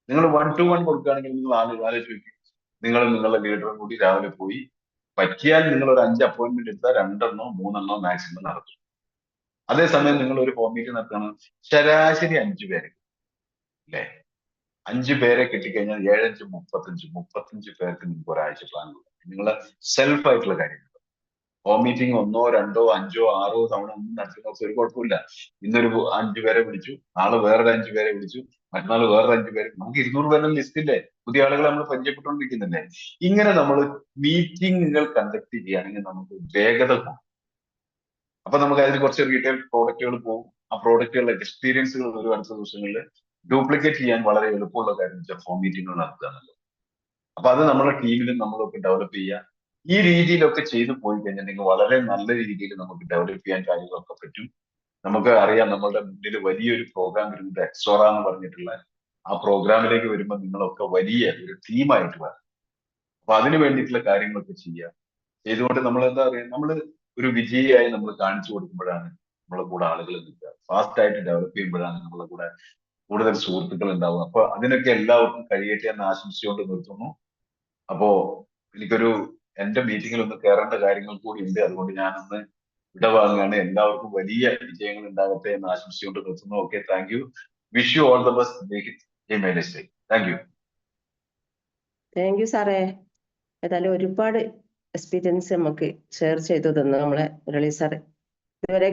നിങ്ങൾ 1 to 1 കൊടുക്കുകയാണെങ്കിൽ നിങ്ങൾ ആലോചിച്ച് നോക്കി, നിങ്ങൾ നിങ്ങളുടെ ലീഡറും കൂടി രാവിലെ പോയി പറ്റിയാൽ നിങ്ങൾ ഒരു 5 അപ്പോയിന്റ്മെന്റ് എടുത്താൽ 2 3 മാക്സിമം നടത്തും. അതേസമയം നിങ്ങൾ ഒരു ഹോം മീറ്റിംഗ് നടത്തണം, ശരാശരി 5 പേര് അല്ലേ, 5 പേരെ കിട്ടിക്കഴിഞ്ഞാൽ 7 5 35 പേർക്ക് നിങ്ങൾക്ക് ഒരാഴ്ച പ്ലാൻ കൊടുക്കാം. നിങ്ങളുടെ സെൽഫ് ആയിട്ടുള്ള കാര്യങ്ങൾ. ഹോം മീറ്റിംഗ് 1 2 5 6 തവണ ഒന്നും നടത്തുന്നവർക്ക് ഒരു കുഴപ്പമില്ല. ഇന്നൊരു 5 പേരെ വിളിച്ചു, നാളെ വേറൊരു 5 പേരെ വിളിച്ചു, മറ്റന്നാൾ വേറൊരു 5 പേര്, നമുക്ക് 200 പേരുടെ ലിസ്റ്റ് ഇല്ലേ, പുതിയ ആളുകളെ നമ്മൾ പരിചയപ്പെട്ടുകൊണ്ടിരിക്കുന്നില്ലേ. ഇങ്ങനെ നമ്മൾ മീറ്റിംഗുകൾ കണ്ടക്ട് ചെയ്യുകയാണെങ്കിൽ നമുക്ക് വേഗത കൂടും. അപ്പൊ നമുക്ക് അതിന് കുറച്ച് റീറ്റെയിൽ പ്രോഡക്റ്റുകൾ പോകും. ആ പ്രോഡക്റ്റുകളുടെ എക്സ്പീരിയൻസുകൾ ഒരു അടുത്ത ദിവസങ്ങളിൽ ഡ്യൂപ്ലിക്കേറ്റ് ചെയ്യാൻ വളരെ എളുപ്പമുള്ള കാര്യം വെച്ചാൽ ഹോം മീറ്റിംഗുകൾ നടത്തുക എന്നുള്ളത്. അപ്പൊ അത് നമ്മുടെ ടീമിലും നമ്മളൊക്കെ ഡെവലപ്പ് ചെയ്യുക. ഈ രീതിയിലൊക്കെ ചെയ്തു പോയി കഴിഞ്ഞിട്ടുണ്ടെങ്കിൽ വളരെ നല്ല രീതിയിൽ നമുക്ക് ഡെവലപ്പ് ചെയ്യാൻ കാര്യങ്ങളൊക്കെ പറ്റും. നമുക്ക് അറിയാം നമ്മളുടെ മുന്നിൽ വലിയൊരു പ്രോഗ്രാം വരുന്നത് എക്സോറ എന്ന് പറഞ്ഞിട്ടുള്ള ആ പ്രോഗ്രാമിലേക്ക് വരുമ്പോൾ നിങ്ങളൊക്കെ വലിയ ഒരു ടീമായിട്ട് വരണം. അപ്പൊ അതിന് വേണ്ടിയിട്ടുള്ള കാര്യങ്ങളൊക്കെ ചെയ്യുക. ചെയ്തുകൊണ്ട് നമ്മൾ എന്താ പറയുക, നമ്മൾ ഒരു വിജയിയായി നമ്മൾ കാണിച്ചു കൊടുക്കുമ്പോഴാണ് നമ്മളെ കൂടെ ആളുകൾ നിൽക്കുക. ഫാസ്റ്റ് ആയിട്ട് ഡെവലപ്പ് ചെയ്യുമ്പോഴാണ് നമ്മളെ കൂടെ കൂടുതൽ സുഹൃത്തുക്കൾ ഉണ്ടാവും. അപ്പൊ അതിനൊക്കെ എല്ലാവർക്കും കഴിയട്ടെ എന്ന് ആശംസിച്ചുകൊണ്ട് നിർത്തുന്നു. അപ്പോ എനിക്കൊരു എന്റെ മീറ്റിംഗിൽ ഒന്ന് കയറേണ്ട കാര്യങ്ങൾ കൂടി ഉണ്ട്, അതുകൊണ്ട് ഞാനൊന്ന് വിടവാങ്ങുകയാണ്. എല്ലാവർക്കും വലിയ വിജയങ്ങൾ ഉണ്ടാകട്ടെ എന്ന് ആശംസിച്ചുകൊണ്ട് നിർത്തുന്നു. Okay, thank you. Wish you all the best. Thank you. Thank you സാറേ. ഏതായാലും ഒരുപാട് എക്സ്പീരിയൻസ് നമുക്ക് ഷെയർ ചെയ്തു തന്നു നമ്മളെ മുരളി സാറ്. ഇതുവരെ